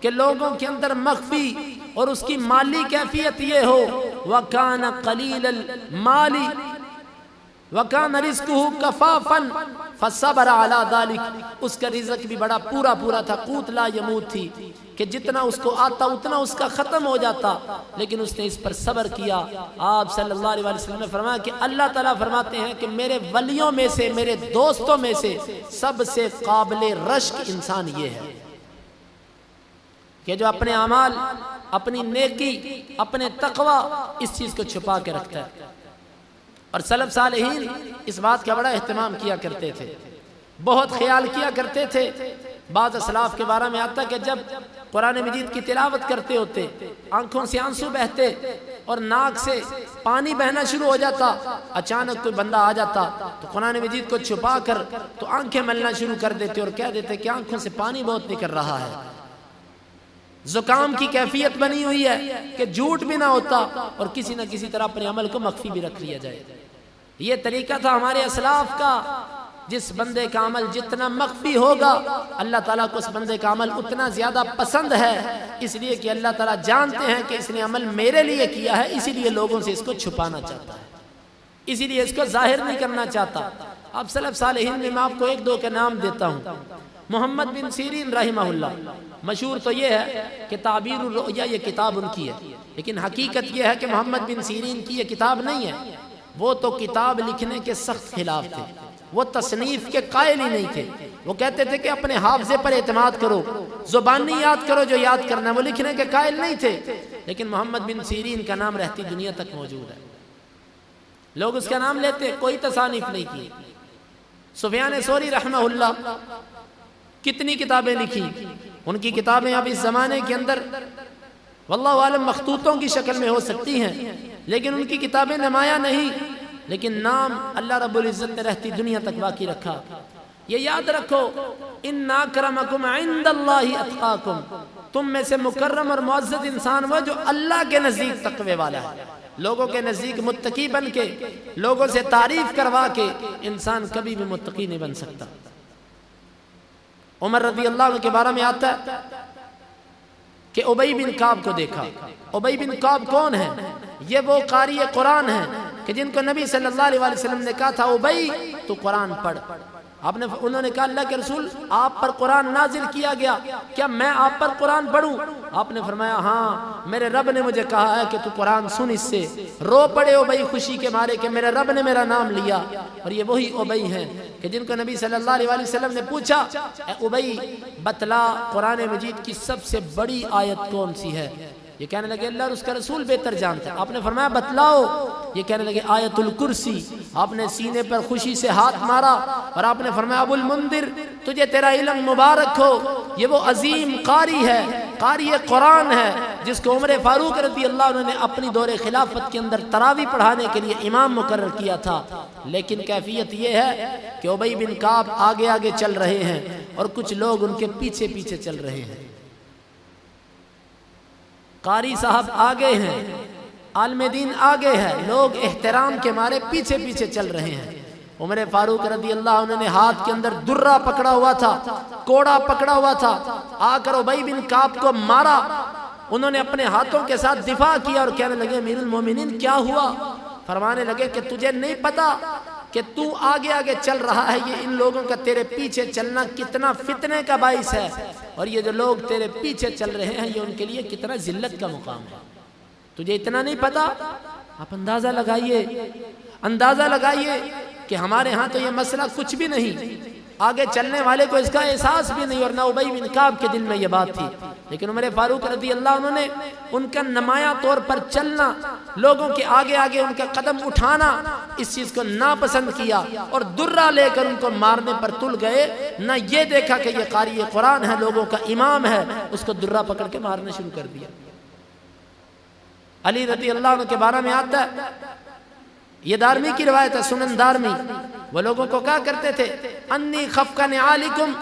کہ لوگوں کے اندر مخفی اور اس کی مالی کیفیت یہ ہو، وَكَانَ قَلِيلَ الْمَالِ وَكَانَ رِزْقُهُ كَفَافًا فَصَبَرَ عَلَى ذَلِكَ، اس کا رزق بھی بڑا پورا تھا، قوت لا یموت تھی کہ جتنا اس کو آتا اتنا اس کا ختم ہو جاتا، لیکن اس نے اس پر صبر کیا۔ آپ صلی اللہ علیہ وسلم نے فرمایا کہ اللہ تعالیٰ فرماتے ہیں کہ میرے ولیوں میں سے، میرے دوستوں میں سے سب سے قابل رشک انسان یہ ہے کہ جو اپنے اعمال، اپنی نیکی، اپنے تقوی، اس چیز کو چھپا کے رکھتا ہے۔ اور سلف صالحین اس بات کا بڑا اہتمام کیا کرتے تھے، بہت خیال کیا کرتے تھے۔ بعض اسلاف کے بارے میں آتا کہ جب قرآن مجید کی تلاوت کرتے ہوتے، آنکھوں سے آنسو بہتے اور ناک سے پانی بہنا شروع ہو جاتا، اچانک کوئی بندہ آ جاتا تو قرآن مجید کو چھپا کر تو آنکھیں ملنا شروع کر دیتے اور کہہ دیتے کہ آنکھوں سے پانی بہت نکل رہا ہے۔ زکام کی کیفیت بنی ہوئی ہے کہ جھوٹ بھی نہ ہوتا اور کسی نہ کسی طرح اپنے عمل کو مخفی بھی رکھ لیا جائے۔ یہ طریقہ تھا ہمارے اسلاف کا، جس بندے کا عمل جتنا مخفی ہوگا اللہ تعالیٰ کو اس بندے کا عمل اتنا زیادہ پسند ہے، اس لیے کہ اللہ تعالیٰ جانتے ہیں کہ اس نے عمل میرے لیے کیا ہے، اسی لیے لوگوں سے اس کو چھپانا چاہتا ہے، اسی لیے اس کو ظاہر نہیں کرنا چاہتا۔ اب سلف صالحین میں آپ کو ایک دو کے نام دیتا ہوں۔ محمد بن سیرین رحمہ اللہ، مشہور تو یہ ہے کہ تعبیر الرؤیا یہ کتاب ان کی ہے، لیکن حقیقت یہ ہے کہ محمد بن سیرین کی یہ کتاب نہیں ہے، وہ تو کتاب لکھنے کے سخت خلاف تھے، وہ تصنیف کے قائل ہی نہیں تھے۔ وہ کہتے تھے کہ اپنے حافظے پر اعتماد کرو، زبانی یاد کرو جو یاد کرنا ہے، وہ لکھنے کے قائل نہیں تھے۔ لیکن محمد بن سیرین کا نام رہتی دنیا تک موجود ہے، لوگ اس کا نام لیتے، کوئی تصانیف نہیں کی۔ سفیان ثوری رحمہ اللہ کتنی کتابیں لکھی، ان کی کتابیں اب اس زمانے کے اندر واللہ عالم مخطوطوں کی شکل میں ہو سکتی ہیں، لیکن ان کی کتابیں نمایاں نہیں، لیکن نام اللہ رب العزت نے رہتی دنیا تک باقی رکھا۔ یہ یاد رکھو، ان اکرمکم عند اللہ اتقاکم، تم میں سے مکرم اور معزز انسان وہ جو اللہ کے نزدیک تقوی والا ہے۔ لوگوں کے نزدیک متقی بن کے، لوگوں سے تعریف کروا کے انسان کبھی بھی متقی نہیں بن سکتا۔ عمر رضی اللہ عنہ کے بارے میں آتا ہے کہ ابی بن کعب کو دیکھا۔ ابی بن کعب کون ہے؟ یہ وہ قاری قرآن ہیں کہ جن کو نبی صلی اللہ علیہ وسلم نے کہا تھا ابی تو قرآن پڑھ۔ انہوں نے کہا اللہ کے رسول آپ پر قرآن نازل کیا گیا، کیا میں آپ پر قرآن پڑھوں؟ آپ نے فرمایا ہاں، میرے رب نے مجھے کہا ہے کہ تو قرآن سن اس سے۔ رو پڑے ابی خوشی کے مارے کہ میرے رب نے میرا نام لیا۔ اور یہ وہی ابی ہیں کہ جن کو نبی صلی اللہ علیہ وسلم نے پوچھا اے ابی بتلا قرآن مجید کی سب سے بڑی آیت کون سی ہے؟ یہ کہنے لگے اللہ اور اس کا رسول بہتر جانتا ہے۔ آپ نے فرمایا بتلاؤ۔ یہ کہنے لگے آیت الکرسی۔ آپ نے سینے پر خوشی سے ہاتھ مارا اور آپ نے فرمایا ابو المنذر تجھے تیرا علم مبارک ہو، یہ وہ عظیم قاری ہے، قاری قرآن ہے جس کو عمر فاروق رضی اللہ عنہ نے اپنی دور خلافت کے اندر تراویح پڑھانے کے لیے امام مقرر کیا تھا۔ لیکن کیفیت یہ ہے کہ ابی بن کعب آگے آگے چل رہے ہیں اور کچھ لوگ ان کے پیچھے پیچھے چل رہے ہیں۔ قاری صاحب آگے ہیں، عالم دین آگے ہے، لوگ احترام کے مارے پیچھے پیچھے چل رہے ہیں۔ عمر فاروق رضی اللہ عنہ نے ہاتھ کے اندر درہ پکڑا ہوا تھا، کوڑا پکڑا ہوا تھا، آ کر ابی بن کعب کو مارا۔ انہوں نے اپنے ہاتھوں کے ساتھ دفاع کیا اور کہنے لگے امیر المومنین کیا ہوا؟ فرمانے لگے کہ تجھے نہیں پتا کہ تو آگے آگے چل رہا ہے، یہ ان لوگوں کا تیرے پیچھے چلنا کتنا فتنے کا باعث ہے، اور یہ جو لوگ تیرے پیچھے چل رہے ہیں یہ ان کے لیے کتنا ذلت کا مقام ہے۔ تجھے اتنا نہیں پتا؟ آپ اندازہ لگائیے کہ ہمارے ہاں تو یہ مسئلہ کچھ بھی نہیں، آگے چلنے والے کو اس کا احساس بھی نہیں، اور نہ ابی بن کعب کے دل میں یہ بات تھی۔ لیکن عمر فاروق رضی اللہ عنہ نے ان کا نمایاں طور پر چلنا، لوگوں کے آگے آگے ان کا قدم اٹھانا، اس چیز کو ناپسند کیا اور درہ لے کر ان کو مارنے پر تل گئے۔ نہ یہ دیکھا کہ یہ قاری قرآن ہے، لوگوں کا امام ہے، اس کو درہ پکڑ کے مارنا شروع کر دیا۔ علی رضی اللہ عنہ کے بارے میں آتا ہے، یہ دارمی کی روایت ہے، سنن دارمی، وہ لوگوں کو کہا کرتے تھے انی خفق نعالکم،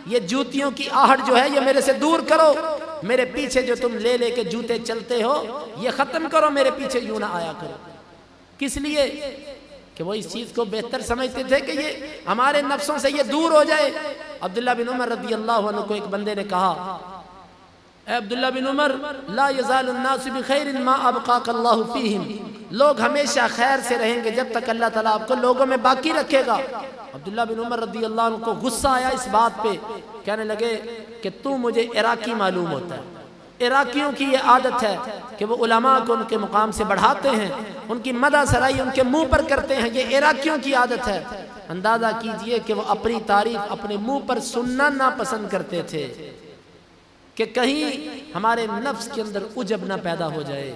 یہ جوتیوں کی آہٹ جو ہے یہ میرے سے دور کرو، میرے پیچھے جو تم لے لے کے جوتے چلتے ہو یہ ختم کرو، میرے پیچھے یوں نہ آیا کرو۔ کس لیے؟ کہ وہ اس چیز کو بہتر سمجھتے تھے کہ یہ ہمارے نفسوں سے یہ دور ہو جائے۔ عبداللہ بن عمر رضی اللہ عنہ کو ایک بندے نے کہا، اے عبداللہ بن عمر، لا یزال الناس بخیر ما ابقاک اللہ فیہم، لوگ ہمیشہ خیر سے رہیں گے جب تک اللہ تعالیٰ آپ کو لوگوں میں باقی رکھے گا۔ عبداللہ بن عمر رضی اللہ عنہ کو غصہ آیا اس بات پہ، کہنے لگے کہ تو مجھے عراقی معلوم ہوتا ہے، عراقیوں کی یہ عادت ہے کہ وہ علماء کو ان کے مقام سے بڑھاتے ہیں، ان کی مدح سرائی ان کے منہ پر کرتے ہیں، یہ عراقیوں کی عادت ہے۔ اندازہ کیجئے کہ وہ اپنی تعریف اپنے منہ پر سننا ناپسند کرتے تھے کہ کہیں ہمارے نفس کے اندر عجب نہ پیدا ہو جائے۔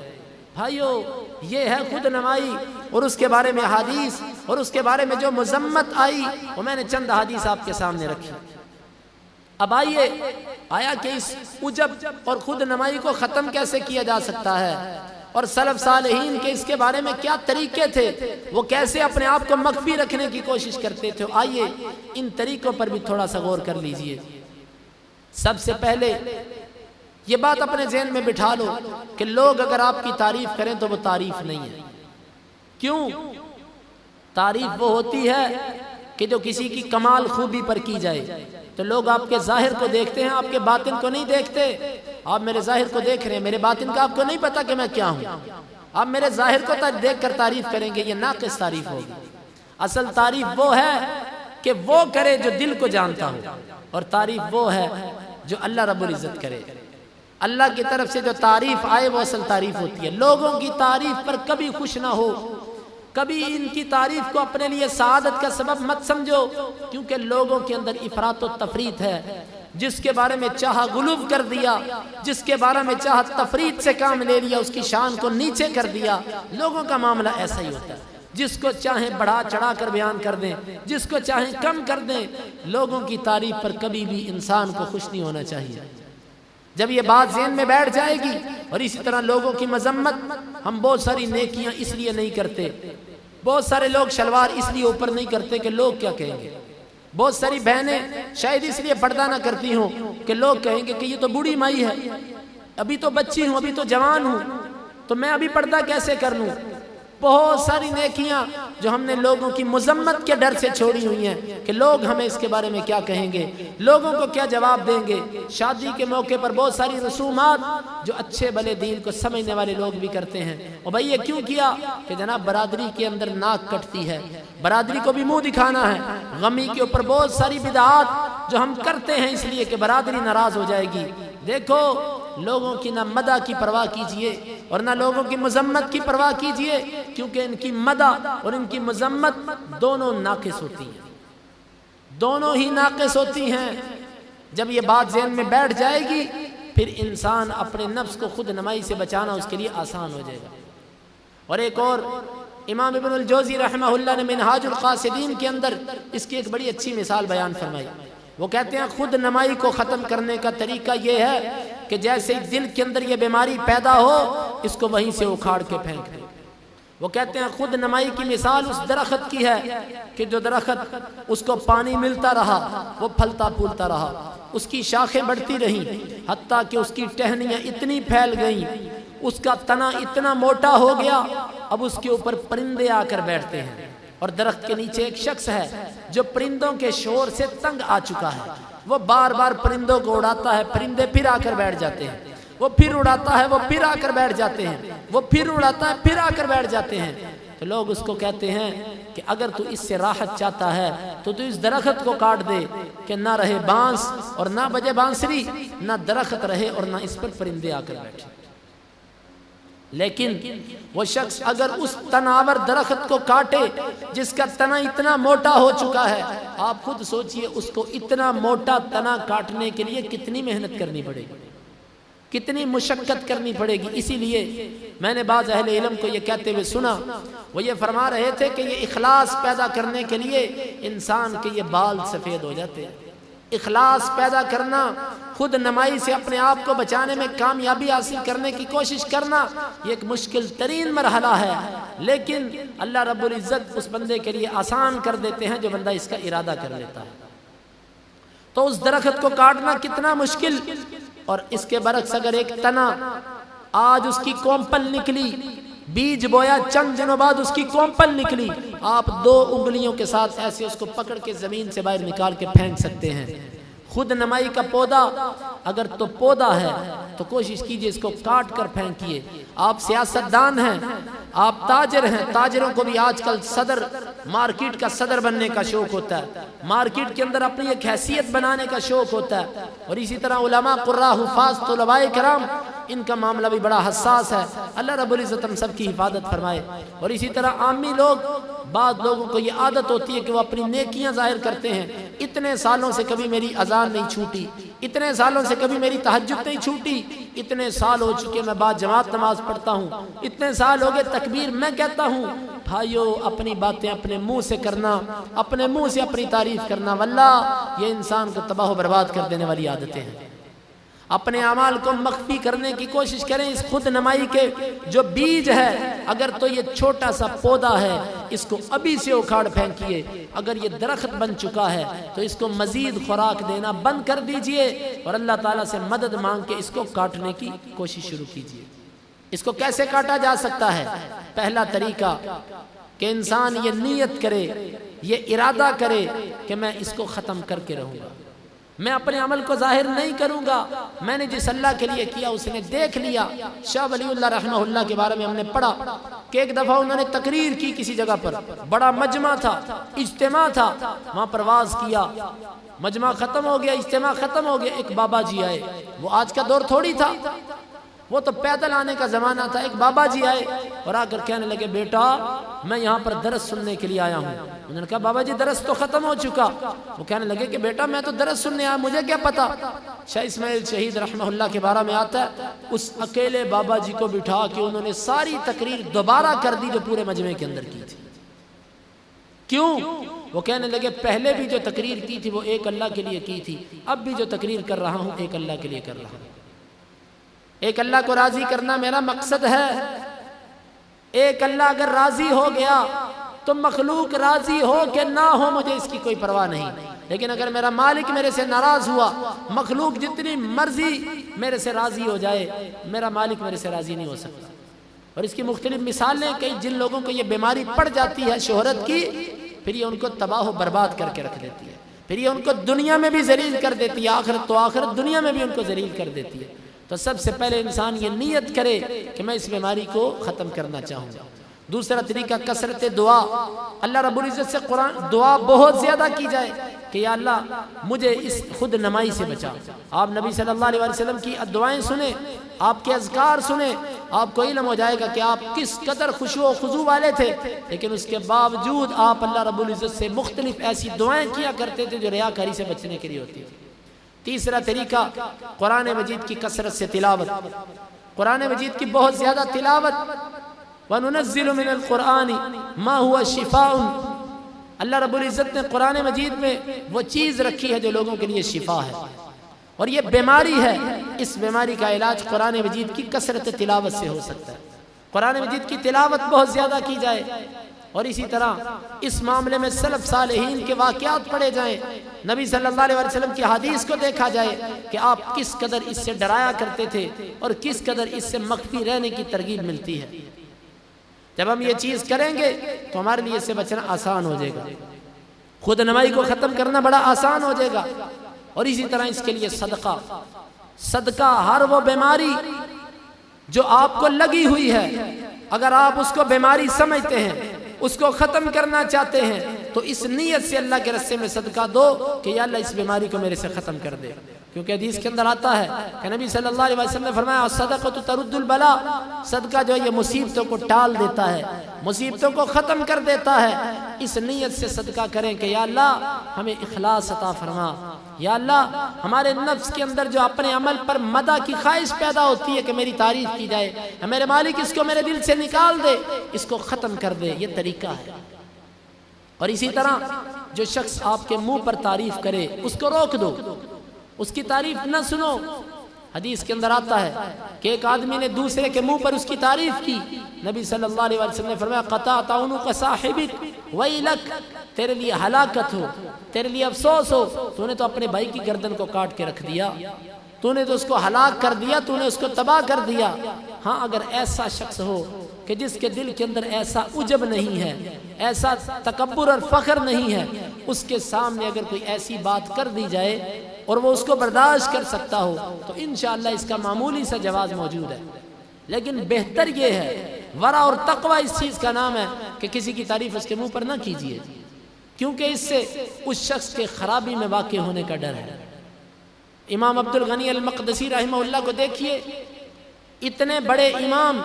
بھائیو، یہ ہے خود نمائی، اور اس کے بارے میں حدیث اور اس کے بارے میں جو مذمت آئی وہ میں نے چند حدیث آپ کے سامنے رکھی۔ اب آئیے، آیا کہ اس عجب اور خود نمائی کو ختم کیسے کیا جا سکتا ہے، اور سلف صالحین کے اس کے بارے میں کیا طریقے تھے، وہ کیسے اپنے آپ کو مخفی رکھنے کی کوشش کرتے تھے۔ آئیے ان طریقوں پر بھی تھوڑا سا غور کر لیجئے۔ سب سے پہلے یہ بات اپنے ذہن میں بٹھا لو کہ لوگ اگر آپ کی تعریف کریں تو وہ تعریف نہیں ہے۔ کیوں؟ تعریف وہ ہوتی ہے کہ جو کسی کی کمال خوبی پر کی جائے، تو لوگ آپ کے ظاہر کو دیکھتے ہیں، آپ کے باطن کو نہیں دیکھتے۔ آپ میرے ظاہر کو دیکھ رہے ہیں، میرے باطن کا آپ کو نہیں پتا کہ میں کیا ہوں۔ آپ میرے ظاہر کو دیکھ کر تعریف کریں گے، یہ ناقص تعریف ہوگی۔ اصل تعریف وہ ہے کہ وہ کرے جو دل کو جانتا ہو، اور تعریف وہ ہے جو اللہ رب العزت کرے۔ اللہ کی طرف سے جو تعریف آئے وہ اصل تعریف ہوتی ہے۔ لوگوں کی تعریف پر کبھی خوش نہ ہو، کبھی ان کی تعریف کو اپنے لیے سعادت کا سبب مت سمجھو، کیونکہ لوگوں کے اندر افراط و تفریط ہے۔ جس کے بارے میں چاہا غلو کر دیا، جس کے بارے میں چاہا تفریط سے کام لے لیا، اس کی شان کو نیچے کر دیا۔ لوگوں کا معاملہ ایسا ہی ہوتا ہے، جس کو چاہیں بڑھا چڑھا کر بیان کر دیں، جس کو چاہیں کم کر دیں۔ لوگوں کی تعریف پر کبھی بھی انسان کو خوش نہیں ہونا چاہیے۔ جب یہ بات ذہن میں بیٹھ جائے گی، اور اسی طرح لوگوں کی مذمت، ہم بہت ساری نیکیاں اس لیے نہیں کرتے، بہت سارے لوگ شلوار اس لیے اوپر نہیں کرتے کہ لوگ کیا کہیں گے، بہت ساری بہنیں شاید اس لیے پردہ نہ کرتی ہوں کہ لوگ کہیں گے کہ یہ تو بوڑھی مائی ہے، ابھی تو بچی ہوں، ابھی تو جوان ہوں، تو میں ابھی پردہ کیسے کر لوں۔ بہت ساری نیکیاں جو ہم نے لوگوں کی مذمت کے ڈر سے چھوڑی ہوئی ہیں کہ لوگ ہمیں اس کے بارے میں کیا کہیں گے، لوگوں کو کیا جواب دیں گے۔ شادی کے موقع پر بہت ساری رسومات جو اچھے بھلے دین کو سمجھنے والے لوگ بھی کرتے ہیں، اور بھائی یہ کیوں کیا کہ جناب برادری کے اندر ناک کٹتی ہے، برادری کو بھی منہ دکھانا ہے۔ غمی کے اوپر بہت ساری بدعات جو ہم کرتے ہیں اس لیے کہ برادری ناراض ہو جائے گی۔ دیکھو، لوگوں کی نہ مدح کی پرواہ کیجئے اور نہ لوگوں کی مذمت کی پرواہ کیجئے، کیونکہ ان کی مدح اور ان کی مذمت دونوں ناقص ہوتی ہیں، دونوں ہی ناقص ہوتی ہیں۔ جب یہ بات ذہن میں بیٹھ جائے گی، پھر انسان اپنے نفس کو خود نمائی سے بچانا اس کے لیے آسان ہو جائے گا۔ اور ایک اور امام ابن الجوزی رحمہ اللہ نے منہاج القاصدین کے اندر اس کی ایک بڑی اچھی مثال بیان فرمائی۔ وہ کہتے ہیں خود نمائی کو ختم کرنے کا طریقہ یہ ہے کہ جیسے دل کے اندر یہ بیماری پیدا ہو، اس کو وہیں سے اکھاڑ کے پھینک دیں۔ وہ کہتے ہیں خود نمائی کی مثال اس درخت کی ہے کہ جو درخت اس کو پانی ملتا رہا، وہ پھلتا پھولتا رہا، اس کی شاخیں بڑھتی رہیں، حتیٰ کہ اس کی ٹہنیاں اتنی پھیل گئیں، اس کا تنا اتنا موٹا ہو گیا، اب اس کے اوپر پرندے آ کر بیٹھتے ہیں۔ اور درخت کے نیچے ایک شخص ہے جو پرندوں کے شور سے تنگ آ چکا ہے، وہ بار بار پرندوں کو اڑاتا ہے، پرندے پھر آ کر بیٹھ جاتے ہیں، وہ پھر اڑاتا ہے، وہ پھر آ کر بیٹھ جاتے ہیں، وہ پھر اڑاتا ہے، پھر آ کر بیٹھ جاتے ہیں۔ تو لوگ اس کو کہتے ہیں کہ اگر تو اس سے راحت چاہتا ہے تو اس درخت کو کاٹ دے کہ نہ رہے بانس اور نہ بجے بانسری، نہ درخت رہے اور نہ اس پر پرندے آ کر بیٹھے۔ لیکن وہ شخص اگر اس تناور درخت کو کاٹے جس کا تنا اتنا موٹا ہو چکا ہے، آپ خود سوچئے اس کو اتنا موٹا تنا کاٹنے کے لیے کتنی محنت کرنی پڑے گی۔ کتنی مشقت کرنی پڑے گی. اسی لیے میں نے بعض اہل علم کو یہ کہتے ہوئے سنا، وہ یہ فرما رہے تھے کہ یہ اخلاص پیدا کرنے کے لیے انسان کے یہ بال سفید ہو جاتے ہیں. اخلاص پیدا کرنا، خود نمائی سے اپنے آپ کو بچانے میں کامیابی حاصل کرنے کی کوشش کرنا، یہ ایک مشکل ترین مرحلہ ہے، لیکن اللہ رب العزت اس بندے کے لیے آسان کر دیتے ہیں جو بندہ اس کا ارادہ کر لیتا ہے. تو اس درخت کو کاٹنا کتنا مشکل، اور اس کے برعکس اگر ایک تنا آج اس کی کومپل نکلی، بیج بویا چند دنوں بعد اس کی کومپل نکلی، آپ 2 انگلیوں کے ساتھ ایسے اس کو پکڑ کے زمین سے باہر نکال کے پھینک سکتے ہیں. خود نمائی کا پودا اگر تو پودا ہے تو کوشش کیجئے اس کو کاٹ کر پھینکیے. آپ سیاستدان ہیں، آپ تاجر ہیں، تاجروں کو بھی آج کل صدر، مارکیٹ کا صدر بننے کا شوق ہوتا ہے، مارکیٹ کے اندر اپنی ایک حیثیت بنانے کا شوق ہوتا ہے. اور اسی طرح علماء، قراء، حفاظ، طلباء کرام، ان کا معاملہ بھی بڑا حساس ہے. اللہ رب العزت ہم سب کی حفاظت فرمائے. اور اسی طرح عامی لوگ، بعض لوگوں کو یہ عادت ہوتی ہے کہ وہ اپنی نیکیاں ظاہر کرتے ہیں. اتنے سالوں سے کبھی میری اذان نہیں چھوٹی، اتنے سالوں سے کبھی میری تہجد نہیں چھوٹی، اتنے سال ہو چکے میں بعد جماعت نماز پڑھتا ہوں، اتنے سال ہو گئے تکبیر میں کہتا ہوں. بھائیو، اپنی باتیں اپنے منہ سے کرنا، اپنے منہ سے اپنی تعریف کرنا، واللہ یہ انسان کو تباہ و برباد کر دینے والی عادتیں ہیں. اپنے اعمال کو مخفی کرنے کی کوشش کریں. اس خود نمائی کے جو بیج ہے، اگر تو یہ چھوٹا سا پودا ہے، اس کو ابھی سے اکھاڑ پھینکیے. اگر یہ درخت بن چکا ہے تو اس کو مزید خوراک دینا بند کر دیجئے اور اللہ تعالیٰ سے مدد مانگ کے اس کو کاٹنے کی کوشش شروع کیجئے. اس کو کیسے کاٹا جا سکتا ہے؟ پہلا طریقہ کہ انسان یہ نیت کرے، یہ ارادہ کرے کہ میں اس کو ختم کر کے رہوں گا، میں اپنے عمل کو ظاہر نہیں کروں گا. میں نے جس اللہ کے لیے کیا اس نے دیکھ لیا. شاہ ولی اللہ رحمہ اللہ کے بارے میں ہم نے پڑھا کہ ایک دفعہ انہوں نے تقریر کی کسی جگہ پر، بڑا مجمع تھا، اجتماع تھا، وہاں پر واز کیا. مجمع ختم ہو گیا، اجتماع ختم ہو گیا. ایک بابا جی آئے، وہ آج کا دور تھوڑی تھا، وہ تو پیدل آنے کا زمانہ تھا. ایک بابا جی آئے اور آ کر کہنے لگے، بیٹا میں یہاں پر درس سننے کے لیے آیا ہوں. انہوں نے کہا، بابا جی درس تو ختم ہو چکا. وہ کہنے لگے کہ بیٹا میں تو درس سننے آیا، مجھے کیا پتا. شاہ اسماعیل شہید رحمہ اللہ کے بارے میں آتا ہے، اس اکیلے بابا جی کو بٹھا کے انہوں نے ساری تقریر دوبارہ کر دی جو پورے مجمع کے اندر کی تھی. کیوں؟ وہ کہنے لگے پہلے بھی جو تقریر کی تھی وہ ایک اللہ کے لیے کی تھی، اب بھی جو تقریر کر رہا ہوں ایک اللہ کے لیے کر رہا ہوں. ایک اللہ کو راضی کرنا میرا مقصد ہے. ایک اللہ اگر راضی ہو گیا تو مخلوق راضی ہو کہ نہ ہو مجھے اس کی کوئی پرواہ نہیں. لیکن اگر میرا مالک میرے سے ناراض ہوا، مخلوق جتنی مرضی میرے سے راضی ہو جائے، میرا مالک میرے سے راضی نہیں ہو سکتا. اور اس کی مختلف مثالیں کئی. جن لوگوں کو یہ بیماری پڑ جاتی ہے شہرت کی، پھر یہ ان کو تباہ و برباد کر کے رکھ دیتی ہے، پھر یہ ان کو دنیا میں بھی ذلیل کر دیتی ہے، آخرت تو آخرت، دنیا میں بھی ان کو ذلیل کر دیتی ہے. تو سب سے پہلے انسان یہ نیت کرے کہ میں اس بیماری کو ختم کرنا چاہوں گا. دوسرا طریقہ کثرت دعا. اللہ رب العزت سے قرآن دعا بہت زیادہ کی جائے کہ یا اللہ مجھے اس خود نمائی سے بچا. آپ نبی صلی اللہ علیہ وسلم کی دعائیں سنیں، آپ کے اذکار سنیں، آپ کو علم ہو جائے گا کہ آپ کس قدر خشوع و خضوع والے تھے. لیکن اس کے باوجود آپ اللہ رب العزت سے مختلف ایسی دعائیں کیا کرتے تھے جو ریاکاری سے بچنے کے لیے ہوتی تھی. تیسرا طریقہ قرآن مجید کی کثرت سے تلاوت. قرآن مجید کی بہت زیادہ تلاوت. وَنُنَزِّلُ مِنَ الْقُرْآنِ مَا هُوَ شِفَاءٌ. اللہ رب العزت نے قرآن مجید میں وہ چیز رکھی ہے جو لوگوں کے لیے شفا ہے، اور یہ بیماری ہے. اس بیماری کا علاج قرآن مجید کی کثرت تلاوت سے ہو سکتا ہے. قرآن مجید کی تلاوت بہت زیادہ کی جائے. اور اسی طرح اس معاملے میں سلف صالحین کے واقعات پڑھے جائیں، نبی صلی اللہ علیہ وسلم کی حدیث کو دیکھا جائے کہ آپ کس قدر اس سے ڈرایا کرتے تھے اور کس قدر اس سے مخفی رہنے کی ترغیب ملتی ہے. جب ہم یہ چیز کریں گے تو ہمارے لیے اس سے بچنا آسان ہو جائے گا. خود نمائی کو ختم کرنا بڑا آسان ہو جائے گا. اور اسی طرح اس کے لیے صدقہ. صدقہ ہر وہ بیماری جو آپ کو لگی ہوئی ہے، اگر آپ اس کو بیماری سمجھتے ہیں، اس کو ختم کرنا چاہتے ہیں، تو اس نیت سے اللہ کے رستے میں صدقہ دو کہ یا اللہ اس بیماری کو میرے سے ختم کر دے. کیونکہ حدیث کے اندر آتا ہے کہ نبی صلی اللہ علیہ وسلم نے فرمایا صدقۃ ترد البلا، صدقہ جو یہ مصیبتوں کو ٹال دیتا ہے، مصیبتوں کو ختم کر دیتا ہے۔ اس نیت سے صدقہ کریں کہ یا اللہ ہمیں اخلاص عطا فرما، یا اللہ ہمارے نفس کے اندر جو اپنے عمل پر مدح کی خواہش پیدا ہوتی ہے کہ میری تعریف کی جائے، میرے مالک اس کو میرے دل سے نکال دے، اس کو ختم کر دے، یہ طریقہ ہے۔ اور اسی طرح جو شخص آپ کے منہ پر تعریف کرے اس کو روک دو، اس کی تعریف نہ سنو۔ حدیث کے اندر آتا ہے کہ ایک آدمی نے دوسرے کے منہ پر اس کی تعریف کی، نبی صلی اللہ علیہ وسلم نے فرمایا قطعت عنق صاحبک ویلک، تیرے لیے ہلاکت ہو، تیرے لیے افسوس ہو، تو نے تو اپنے بھائی کی گردن کو کاٹ کے رکھ دیا، تو نے تو اس کو ہلاک کر دیا، تو نے اس کو تباہ کر دیا۔ ہاں اگر ایسا شخص ہو کہ جس کے دل کے اندر ایسا عجب نہیں ہے، ایسا تکبر اور فخر نہیں ہے، اس کے سامنے اگر کوئی ایسی بات کر دی جائے اور وہ اس کو برداشت کر سکتا ہو تو انشاءاللہ اس کا معمولی سا جواز موجود ہے۔ لیکن بہتر یہ ہے، ورع اور تقوی اس چیز کا نام ہے کہ کسی کی تعریف اس کے منہ پر نہ کیجیے، کیونکہ اس سے اس شخص کے خرابی میں واقع ہونے کا ڈر ہے۔ امام عبد الغنی المقدسی رحمہ اللہ کو دیکھیے، اتنے بڑے امام،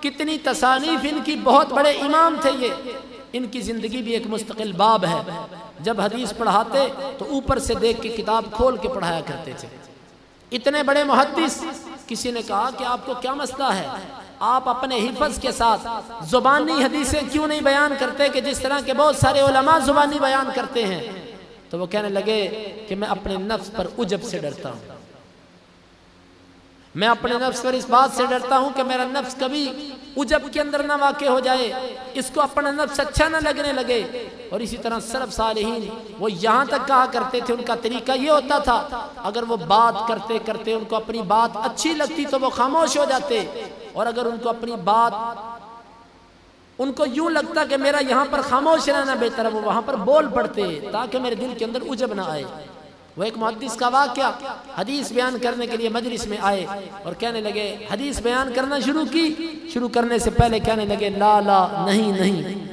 کتنی تصانیف ان کی، بہت بڑے امام تھے یہ، ان کی زندگی بھی ایک مستقل باب ہے۔ جب حدیث پڑھاتے تو اوپر سے دیکھ کے کتاب کھول کے پڑھایا کرتے تھے۔ اتنے بڑے محدث، کسی نے کہا کہ آپ کو کیا مسئلہ ہے، آپ اپنے حفظ کے ساتھ زبانی حدیثیں کیوں نہیں بیان کرتے کہ جس طرح کے بہت سارے علماء زبانی بیان کرتے ہیں؟ تو وہ کہنے لگے کہ میں اپنے نفس پر عجب سے ڈرتا ہوں، میں اپنے نفس پر اس بات سے ڈرتا ہوں کہ میرا نفس کبھی عجب کے اندر نہ واقع ہو جائے، اس کو اپنا نفس اچھا نہ لگنے لگے۔ اور اسی طرح سلف صالحین وہ یہاں تک کہا کرتے تھے، ان کا طریقہ یہ ہوتا تھا اگر وہ بات کرتے کرتے ان کو اپنی بات اچھی لگتی تو وہ خاموش ہو جاتے، اور اگر ان کو اپنی بات ان کو یوں لگتا کہ میرا یہاں پر خاموش رہنا بہتر ہے، وہ وہاں پر بول پڑتے تاکہ میرے دل کے اندر عجب نہ آئے۔ وہ ایک محدث کا واقعہ حدیث بیان کرنے کے لیے مجلس میں آئے اور کہنے لگے، حدیث بیان کرنا شروع کرنے سے پہلے کہنے لگے لا لا نہیں نہیں،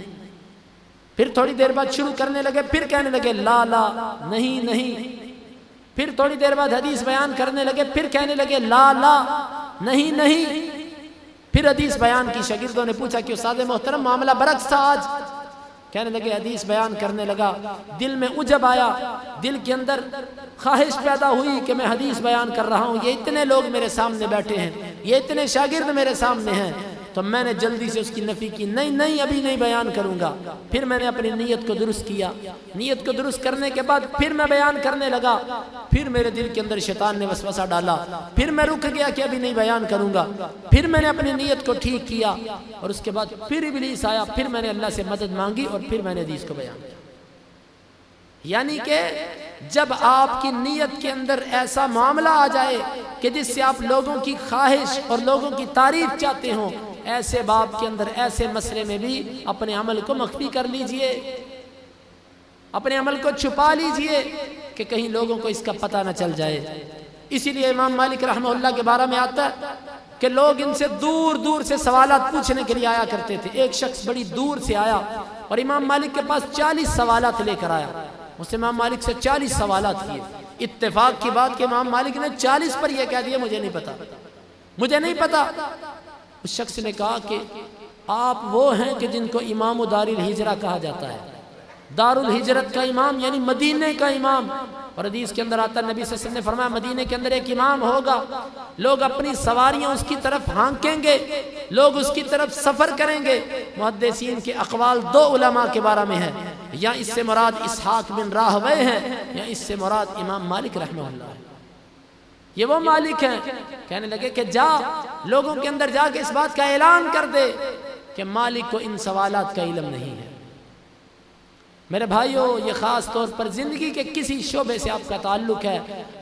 پھر تھوڑی دیر بعد شروع کرنے لگے، پھر کہنے لگے لا لا نہیں نہیں، پھر تھوڑی دیر بعد حدیث بیان کرنے لگے، پھر کہنے لگے لا لا نہیں نہیں، پھر حدیث بیان کی۔ شاگردوں نے پوچھا کہ استاد محترم معاملہ برعکس تھا آج؟ کہنے لگے حدیث بیان کرنے لگا، دل میں عجب آیا، دل کے اندر خواہش پیدا ہوئی کہ میں حدیث بیان کر رہا ہوں، یہ اتنے لوگ میرے سامنے بیٹھے ہیں، یہ اتنے شاگرد میرے سامنے ہیں، تو میں نے جلدی سے اس کی نفی کی، نہیں نہیں ابھی نہیں بیان کروں گا۔ پھر میں نے اپنی نیت کو درست کیا، نیت کو درست کرنے کے بعد پھر میں بیان کرنے لگا، پھر میرے دل کے اندر شیطان نے وسوسہ ڈالا، پھر میں رک گیا کہ ابھی نہیں بیان کروں گا، پھر میں نے اپنی نیت کو ٹھیک کیا، اور اس کے بعد پھر ابلیس آیا، پھر میں نے اللہ سے مدد مانگی اور پھر میں نے حدیث کو بیان کیا۔ یعنی کہ جب آپ کی نیت کے اندر ایسا معاملہ آ جائے کہ جس سے آپ لوگوں کی خواہش اور لوگوں کی تعریف چاہتے ہوں، ایسے باب کے اندر، ایسے مسئلے میں بھی اپنے عمل کو مخفی کر لیجئے، اپنے عمل کو چھپا لیجئے کہ کہیں لوگوں کو اس کا پتہ نہ چل جائے۔ اسی لیے امام مالک رحمہ اللہ کے بارے میں آتا ہے کہ لوگ ان سے دور دور سے سوالات پوچھنے کے لیے آیا کرتے تھے۔ ایک شخص بڑی دور سے آیا اور امام مالک کے پاس 40 سوالات لے کر آیا، اس نے امام مالک سے 40 سوالات کیے۔ اتفاق کی بات کہ امام مالک نے 40 پر یہ کہہ دیا مجھے نہیں پتا، مجھے نہیں پتا۔ اس شخص نے کہا کہ آپ وہ ہیں کہ جن کو امام دار الہجرہ کہا جاتا ہے، دار الہجرت کا امام یعنی مدینے کا امام۔ اور حدیث کے اندر آتا ہے نبی صلی اللہ علیہ وسلم نے فرمایا مدینے کے اندر ایک امام ہوگا، لوگ اپنی سواریاں اس کی طرف ہانکیں گے، لوگ اس کی طرف سفر کریں گے۔ محدثین کے اقوال 2 علماء کے بارے میں ہیں، یا اس سے مراد اسحاق بن راہوے ہیں یا اس سے مراد امام مالک رحمہ اللہ ہے۔ یہ وہ مالک ہیں، کہنے لگے کہ جا لوگوں کے اندر جا کے اس بات کا اعلان کر دے کہ مالک کو ان سوالات کا علم نہیں ہے۔ میرے بھائیو، یہ خاص طور پر زندگی کے کسی شعبے سے آپ کا تعلق ہے،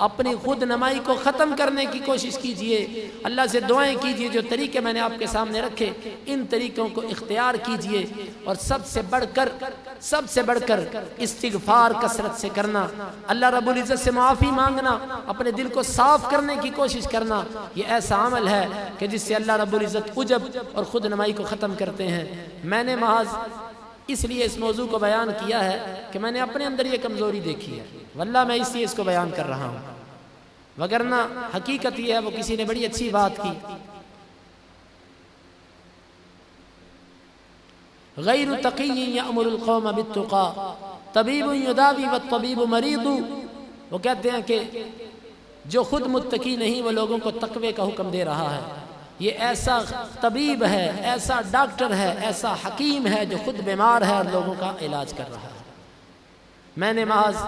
اپنی خود نمائی کو ختم کرنے کی کوشش کیجئے، اللہ سے دعائیں کیجئے۔ جو طریقے میں نے آپ کے سامنے رکھے ان طریقوں کو اختیار کیجئے، اور سب سے بڑھ کر استغفار کثرت سے کرنا، اللہ رب العزت سے معافی مانگنا، اپنے دل کو صاف کرنے کی کوشش کرنا، یہ ایسا عمل ہے کہ جس سے اللہ رب العزت عجب اور خود نمائی کو ختم کرتے ہیں۔ میں نے محض اس لیے اس موضوع کو بیان کیا ہے کہ میں نے اپنے اندر یہ کمزوری دیکھی ہے، واللہ میں اس لیے اس کو بیان کر رہا ہوں وگرنہ حقیقت یہ ہے، وہ کسی نے بڑی اچھی بات کی، غیر تقی یأمر القوم بالتقى طبیب یداوی والطبیب مریض۔ وہ کہتے ہیں کہ جو خود متقی نہیں وہ لوگوں کو تقوی کا حکم دے رہا ہے، یہ ایسا طبیب ہے، ایسا ڈاکٹر ہے، ایسا حکیم ہے جو خود بیمار ہے اور لوگوں کا علاج کر رہا ہے۔ میں نے محض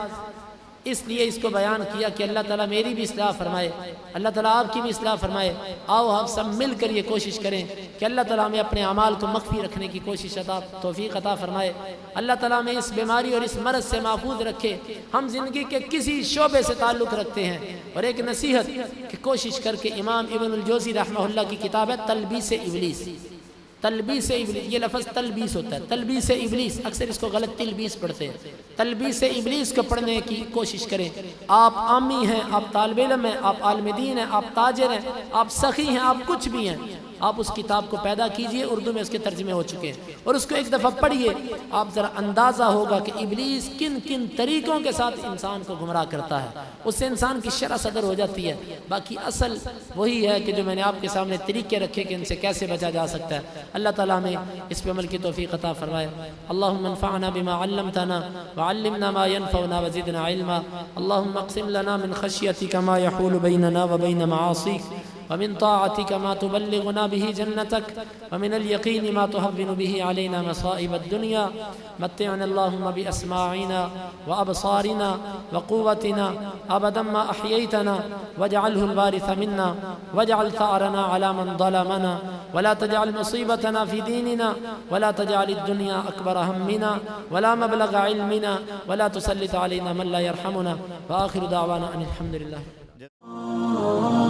اس لیے اس کو بیان کیا کہ اللہ تعالیٰ میری بھی اصلاح فرمائے، اللہ تعالیٰ آپ کی بھی اصلاح فرمائے۔ آؤ ہم سب مل کر یہ کوشش کریں کہ اللہ تعالیٰ ہمیں اپنے اعمال کو مخفی رکھنے کی کوشش توفیق عطا فرمائے، اللہ تعالیٰ ہمیں اس بیماری اور اس مرض سے محفوظ رکھے۔ ہم زندگی کے کسی شعبے سے تعلق رکھتے ہیں، اور ایک نصیحت کہ کوشش کر کے امام ابن الجوزی رحمہ اللہ کی کتاب ہے تلبیس ابلیس، تلبیس ابلیس، یہ لفظ تلبیس ہوتا ہے، تلبیس ابلیس، اکثر اس کو غلط تلبیس پڑھتے ہیں۔ تلبیس ابلیس کو پڑھنے کی کوشش کریں۔ آپ عامی ہیں، آپ طالب علم ہیں، آپ عالم دین ہیں، آپ تاجر ہیں، آپ سخی ہیں، آپ کچھ بھی ہیں، آپ اس کتاب کو پیدا کیجئے، اردو میں اس کے ترجمے ہو چکے ہیں، اور اس کو ایک دفعہ پڑھیے، آپ ذرا اندازہ ہوگا کہ ابلیس کن کن طریقوں کے ساتھ انسان کو گمراہ کرتا ہے، اس سے انسان کی شرح صدر ہو جاتی ہے۔ باقی اصل وہی ہے کہ جو میں نے آپ کے سامنے طریقے رکھے کہ ان سے کیسے بچا جا سکتا ہے۔ اللہ تعالیٰ ہمیں اس پہ عمل کی توفیق عطا فرمائے۔ اللہم انفعنا بما علمتنا وعلمنا ما ينفعنا وزدنا علما۔ اللہم اقسم لنا من خشیتک ما يحول بیننا وبین معاصیک، ومن طاعتك ما تبلغنا به جنتك، ومن اليقين ما تهون به علينا مصائب الدنيا، متعنا اللهم بأسماعنا وأبصارنا وقوتنا أبدا ما أحييتنا، واجعله الوارث منا، واجعل ثأرنا على من ظلمنا، ولا تجعل مصيبتنا في ديننا، ولا تجعل الدنيا أكبر همنا ولا مبلغ علمنا، ولا تسلط علينا من لا يرحمنا، وآخر دعوانا أن الحمد لله۔